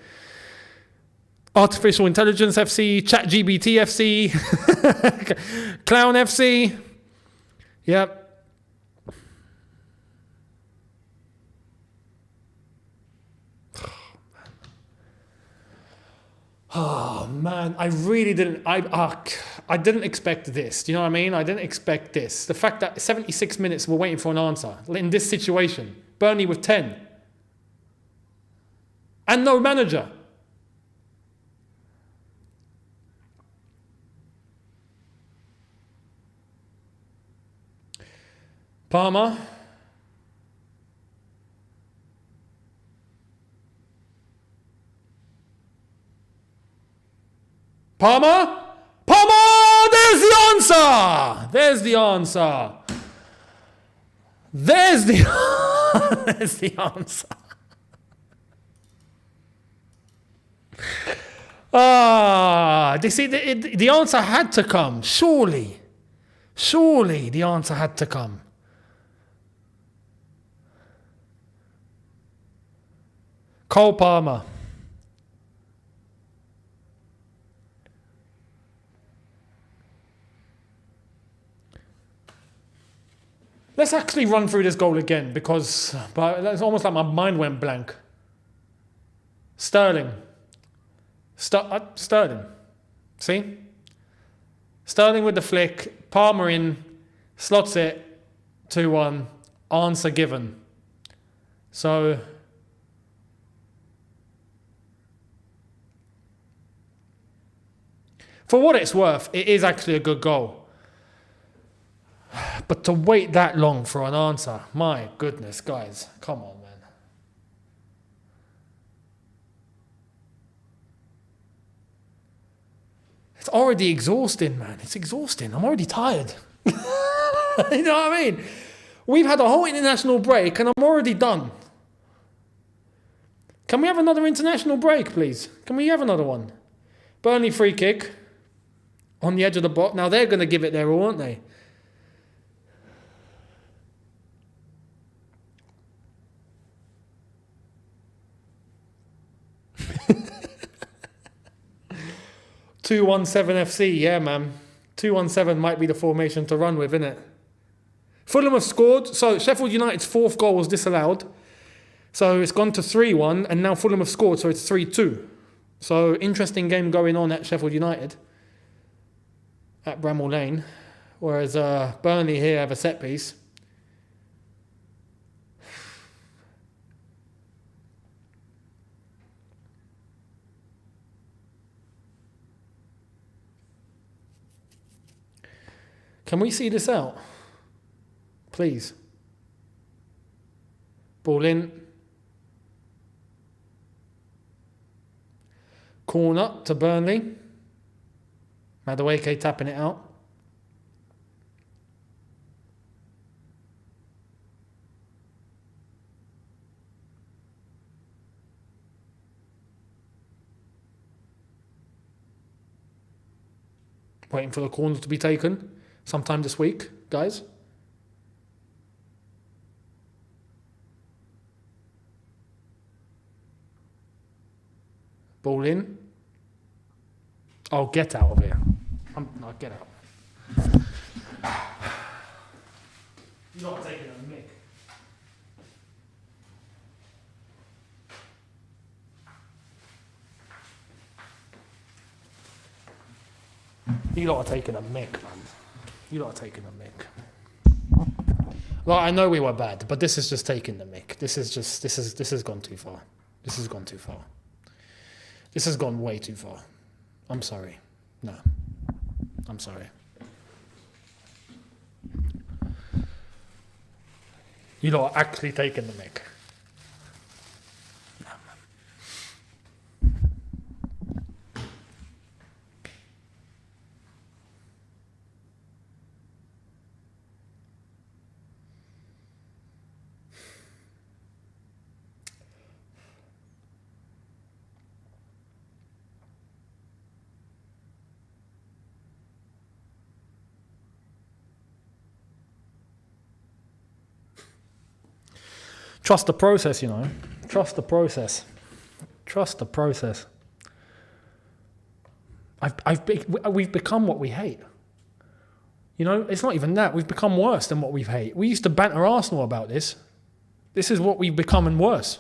Artificial Intelligence FC, ChatGPT FC, Clown FC. Yep. Oh man, I really didn't. I didn't expect this. Do you know what I mean? I didn't expect this. The fact that 76 minutes we're waiting for an answer in this situation. Burnley with 10 and no manager. Palmer. Palmer? There's the answer! There's the answer. There's the answer. The answer had to come. Surely the answer had to come. Cole Palmer. Let's actually run through this goal again but it's almost like my mind went blank. Sterling. Sterling. See? Sterling with the flick. Palmer in. Slots it. 2-1. Answer given. So... for what it's worth, it is actually a good goal. But to wait that long for an answer, my goodness, guys, come on, man. It's already exhausting, man. It's exhausting. I'm already tired. You know what I mean? We've had a whole international break and I'm already done. Can we have another international break, please? Can we have another one? Burnley free kick. On the edge of the box. Now they're going to give it their all, aren't they? (217 FC), yeah, man. 217 might be the formation to run with, innit? Fulham have scored. So Sheffield United's fourth goal was disallowed. So it's gone to 3-1, and now Fulham have scored, so it's 3-2. So interesting game going on at Sheffield United. At Bramall Lane, whereas Burnley here have a set piece. Can we see this out? Please. Ball in. Corner to Burnley. Madueke tapping it out. Waiting for the corner to be taken sometime this week, guys. Ball in. Oh, get out of here. No, get out. You're not taking a mick. You lot are taking a mick, man. You lot are taking a mick. Well, I know we were bad, but this is just taking the mick. This has gone too far. This has gone too far. This has gone way too far. I'm sorry. No. I'm sorry. You lot are actually taking the mick. Trust the process, you know. Trust the process. Trust the process. We've become what we hate. You know, it's not even that. We've become worse than what we hate. We used to banter Arsenal about this. This is what we've become and worse.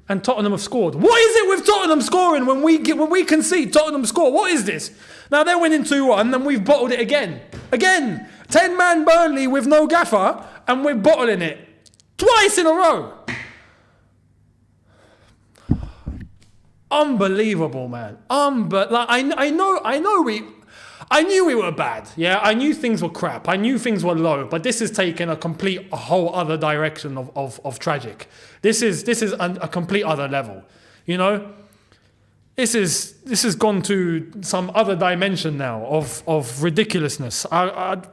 And Tottenham have scored. What is it with Tottenham scoring when we concede Tottenham score? What is this? Now they're winning 2-1 and we've bottled it again. Again, 10-man Burnley with no gaffer and we're bottling it. Twice in a row. Unbelievable, man. I knew we were bad. Yeah, I knew things were crap. I knew things were low. But this is taking a whole other direction of tragic. This is a complete other level. You know, this has gone to some other dimension now of ridiculousness.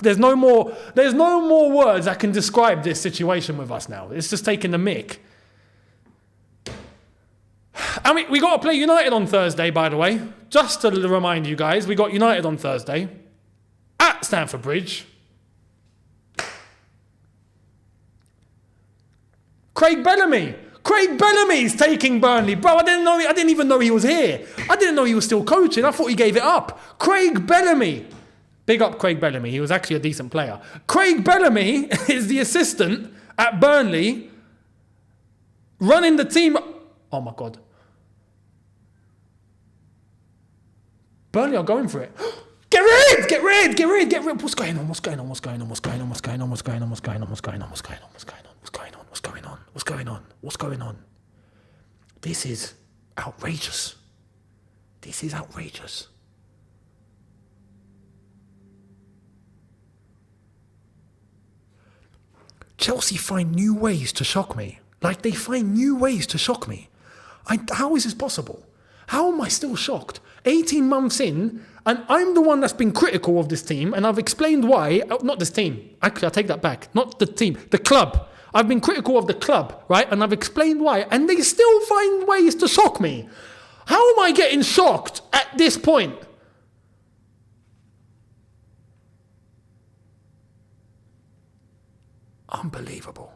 There's no more words that can describe this situation with us now. It's just taking the mick. I mean, we got to play United on Thursday, by the way. Just to remind you guys, we got United on Thursday at Stamford Bridge. Craig Bellamy's taking Burnley. Bro, I didn't even know he was here. I didn't know he was still coaching. I thought he gave it up. Craig Bellamy. Big up Craig Bellamy. He was actually a decent player. Craig Bellamy is the assistant at Burnley, running the team. Oh my God. Burnley are going for it. Get rid! What's going on? This is outrageous. Chelsea find new ways to shock me. Like, they find new ways to shock me. How is this possible? How am I still shocked? 18 months in, and I'm the one that's been critical of this team, and I've explained why. Not this team. Actually, I take that back. Not the team. The club. I've been critical of the club, right? And I've explained why, and they still find ways to shock me. How am I getting shocked at this point? Unbelievable.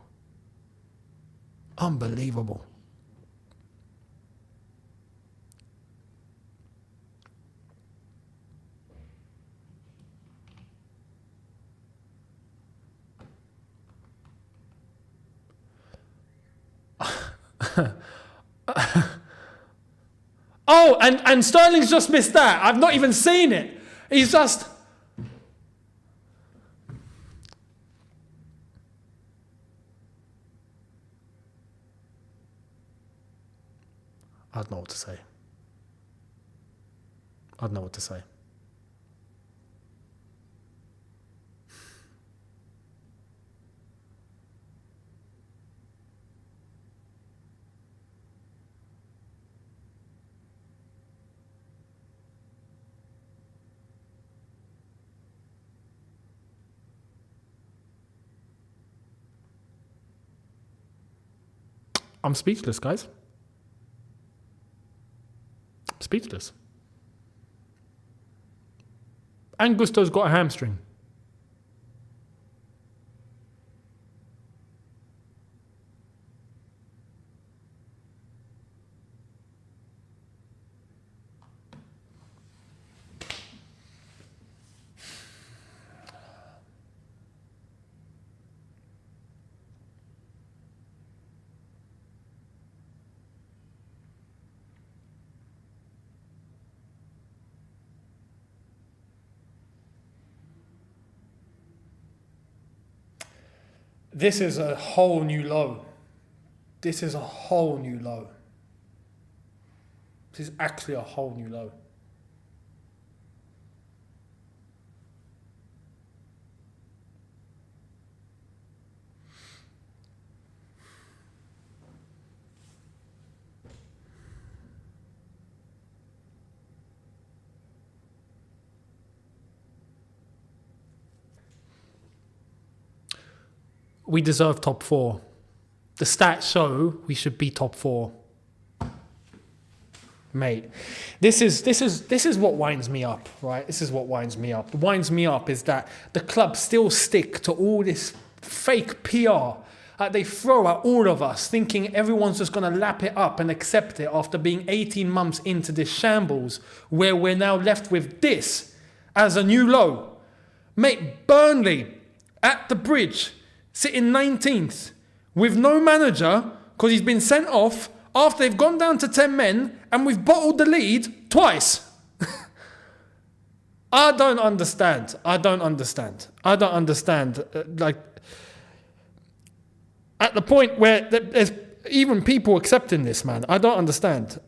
Oh, and Sterling's just missed that. I've not even seen it. He's just... I don't know what to say. I'm speechless, guys. Speechless. And Gusto's got a hamstring. This is a whole new low. This is actually a whole new low. We deserve top 4. The stats show we should be top 4. Mate, this is what winds me up, right? This is what winds me up. What winds me up is that the club still stick to all this fake PR that they throw at all of us, thinking everyone's just going to lap it up and accept it after being 18 months into this shambles, where we're now left with this as a new low. Mate, Burnley at the Bridge, sitting 19th with no manager because he's been sent off after they've gone down to 10 men and we've bottled the lead twice. I don't understand. Like, at the point where there's even people accepting this, man. I don't understand.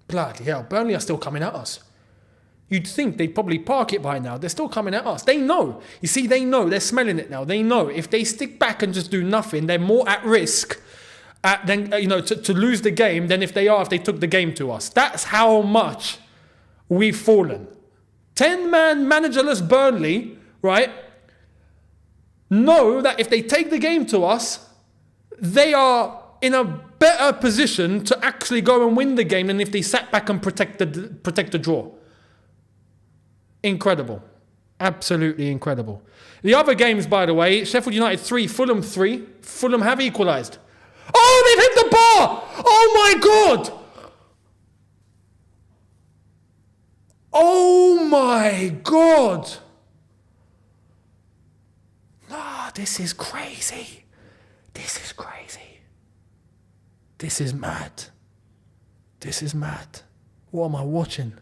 Bloody hell, Burnley are still coming at us. You'd think they'd probably park it by now. They're still coming at us. They know. You see, they know. They're smelling it now. They know if they stick back and just do nothing, they're more at risk to lose the game than if they took the game to us. That's how much we've fallen. 10-man managerless Burnley, right, know that if they take the game to us, they are in a better position to actually go and win the game than if they sat back and protect the draw. Incredible. Absolutely incredible. The other games, by the way, Sheffield United 3, Fulham 3. Fulham have equalised. Oh, they've hit the bar! Oh my God! Oh my God. This is crazy. This is crazy. This is mad. This is mad. What am I watching?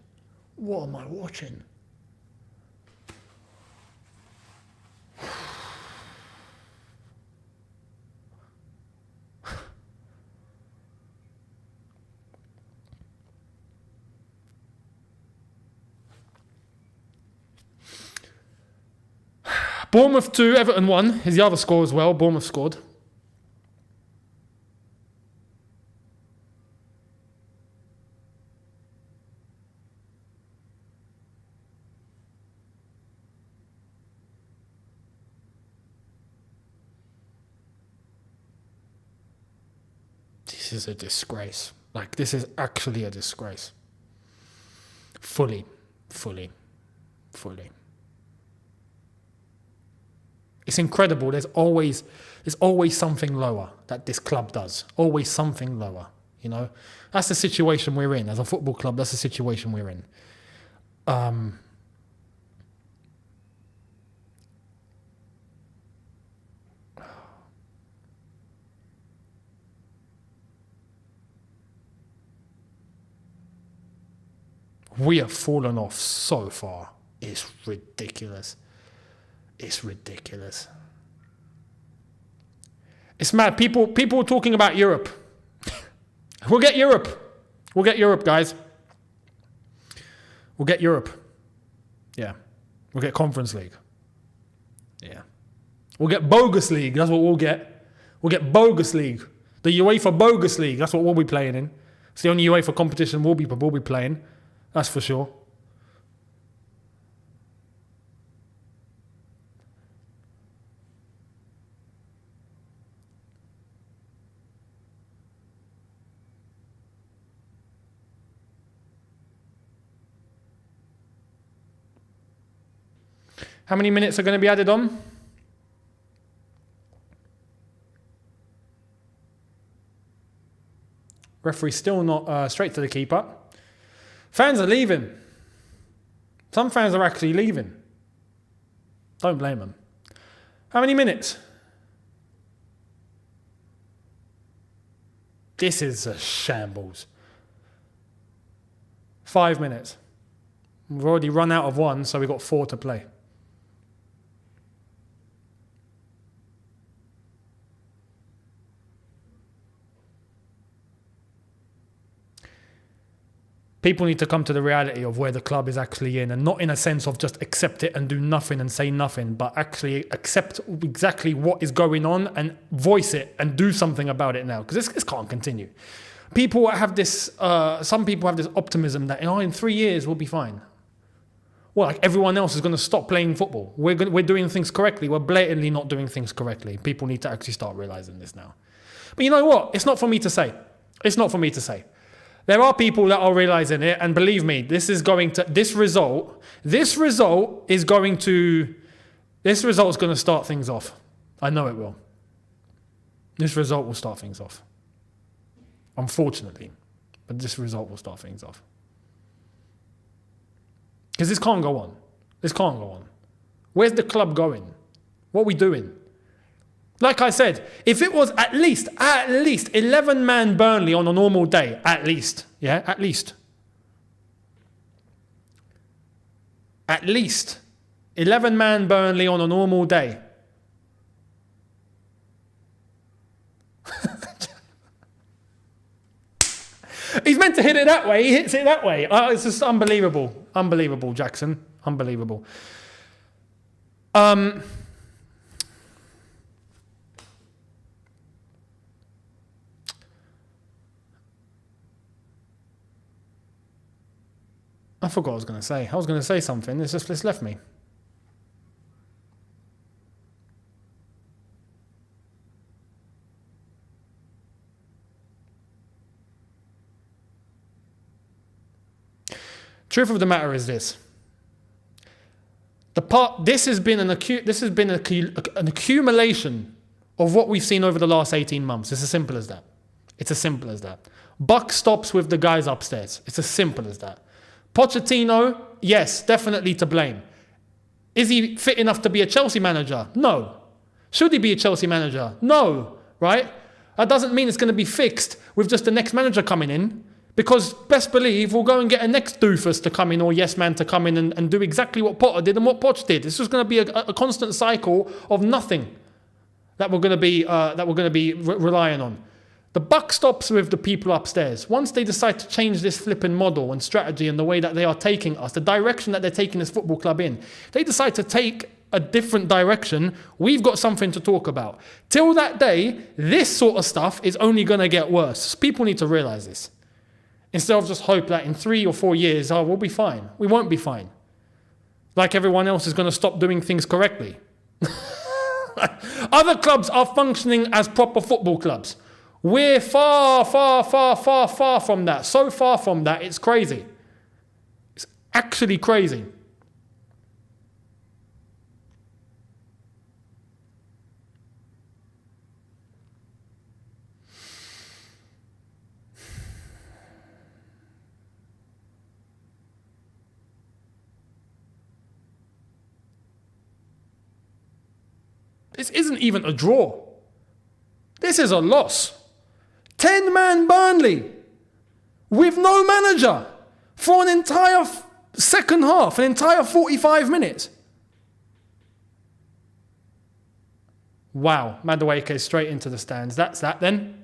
What am I watching? Bournemouth 2, Everton 1 is the other score as well. Bournemouth scored. This is a disgrace. Like, this is actually a disgrace. Fully. It's incredible. There's always something lower that this club does. Always something lower, you know. That's the situation we're in. As a football club, that's the situation we're in. We have fallen off so far. It's ridiculous. It's ridiculous. It's mad. People are talking about Europe. We'll get Europe. We'll get Europe, guys. We'll get Europe. Yeah. We'll get Conference League. Yeah. We'll get Bogus League. That's what we'll get. We'll get Bogus League. The UEFA Bogus League. That's what we'll be playing in. It's the only UEFA competition we'll be playing. That's for sure. How many minutes are going to be added on? Referee still not straight to the keeper. Fans are leaving. Some fans are actually leaving. Don't blame them. How many minutes? This is a shambles. 5 minutes. We've already run out of one, so we've got 4 to play. People need to come to the reality of where the club is actually in, and not in a sense of just accept it and do nothing and say nothing, but actually accept exactly what is going on and voice it and do something about it now, because this can't continue. People have this, some people have this optimism that in 3 years we'll be fine. Well, like everyone else is going to stop playing football. We're doing things correctly. We're blatantly not doing things correctly. People need to actually start realizing this now. But you know what? It's not for me to say. It's not for me to say. There are people that are realizing it, and believe me, this result is going to start things off. I know it will. This result will start things off. Unfortunately, but this result will start things off. Because this can't go on. This can't go on. Where's the club going? What are we doing? Like I said, if it was at least 11-man Burnley on a normal day, at least. 11-man Burnley on a normal day. He's meant to hit it that way. He hits it that way. It's just unbelievable. Unbelievable, Jackson. Unbelievable. I forgot what I was going to say. I was going to say something. It's left me. Truth of the matter is this. This has been an accumulation of what we've seen over the last 18 months. It's as simple as that. It's as simple as that. Buck stops with the guys upstairs. It's as simple as that. Pochettino, yes, definitely to blame. Is he fit enough to be a Chelsea manager? No. Should he be a Chelsea manager? No, right? That doesn't mean it's going to be fixed with just the next manager coming in, because best believe we'll go and get a next doofus to come in, or yes man to come in and do exactly what Potter did and what Poch did. It's just going to be a constant cycle of nothing that we're going to be relying on. The buck stops with the people upstairs. Once they decide to change this flipping model and strategy and the way that they are taking us, the direction that they're taking this football club in, they decide to take a different direction, we've got something to talk about. Till that day, this sort of stuff is only going to get worse. People need to realise this. Instead of just hope that in 3 or 4 years, we'll be fine. We won't be fine. Like everyone else is going to stop doing things correctly. Other clubs are functioning as proper football clubs. We're far, far, far, far, far from that. So far from that, it's crazy. It's actually crazy. This isn't even a draw. This is a loss. 10-man Burnley with no manager for an entire second half, an entire 45 minutes. Wow, Madueke straight into the stands. That's that then.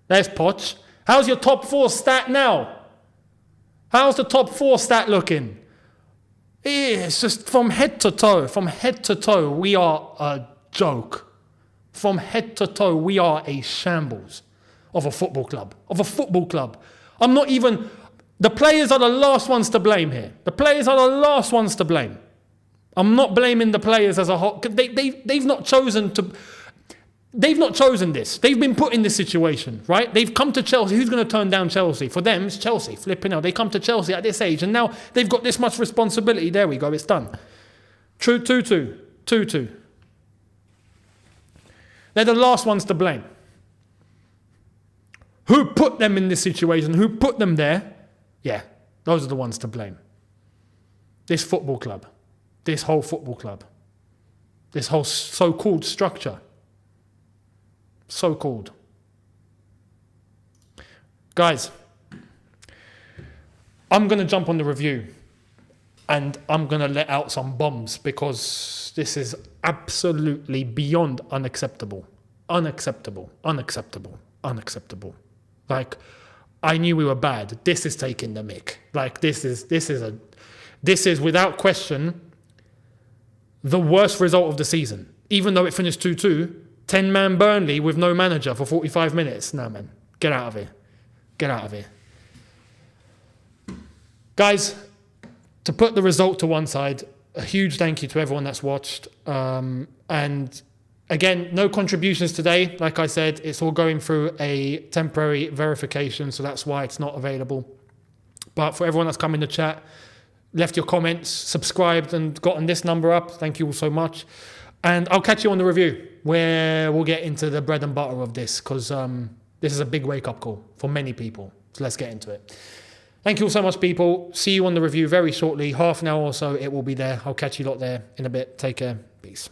There's Poch. How's your top 4 stat now? How's the top 4 stat looking? It's just from head to toe, we are a joke. From head to toe, we are a shambles of a football club. I'm not even... The players are the last ones to blame here. The players are the last ones to blame. I'm not blaming the players as a whole. They've not chosen to... They've not chosen this. They've been put in this situation, right? They've come to Chelsea. Who's going to turn down Chelsea? For them, it's Chelsea. Flipping out. They come to Chelsea at this age, and now they've got this much responsibility. There we go. It's done. True, 2-2. 2-2. They're the last ones to blame. Who put them in this situation? Who put them there? Yeah, those are the ones to blame. This football club. This whole football club. This whole so-called structure. So-called. Guys, I'm going to jump on the review and I'm going to let out some bombs because this is absolutely beyond unacceptable. Unacceptable. Like, I knew we were bad. This is taking the mick. Like, this is without question the worst result of the season. Even though it finished 2-2, 10-man Burnley with no manager for 45 minutes. No, man. Get out of here. Get out of here. Guys, to put the result to one side, a huge thank you to everyone that's watched. And again, no contributions today. Like I said, it's all going through a temporary verification, so that's why it's not available. But for everyone that's come in the chat, left your comments, subscribed and gotten this number up, thank you all so much. And I'll catch you on the review where we'll get into the bread and butter of this because this is a big wake-up call for many people. So let's get into it. Thank you all so much, people. See you on the review very shortly. Half an hour or so, it will be there. I'll catch you lot there in a bit. Take care. Peace.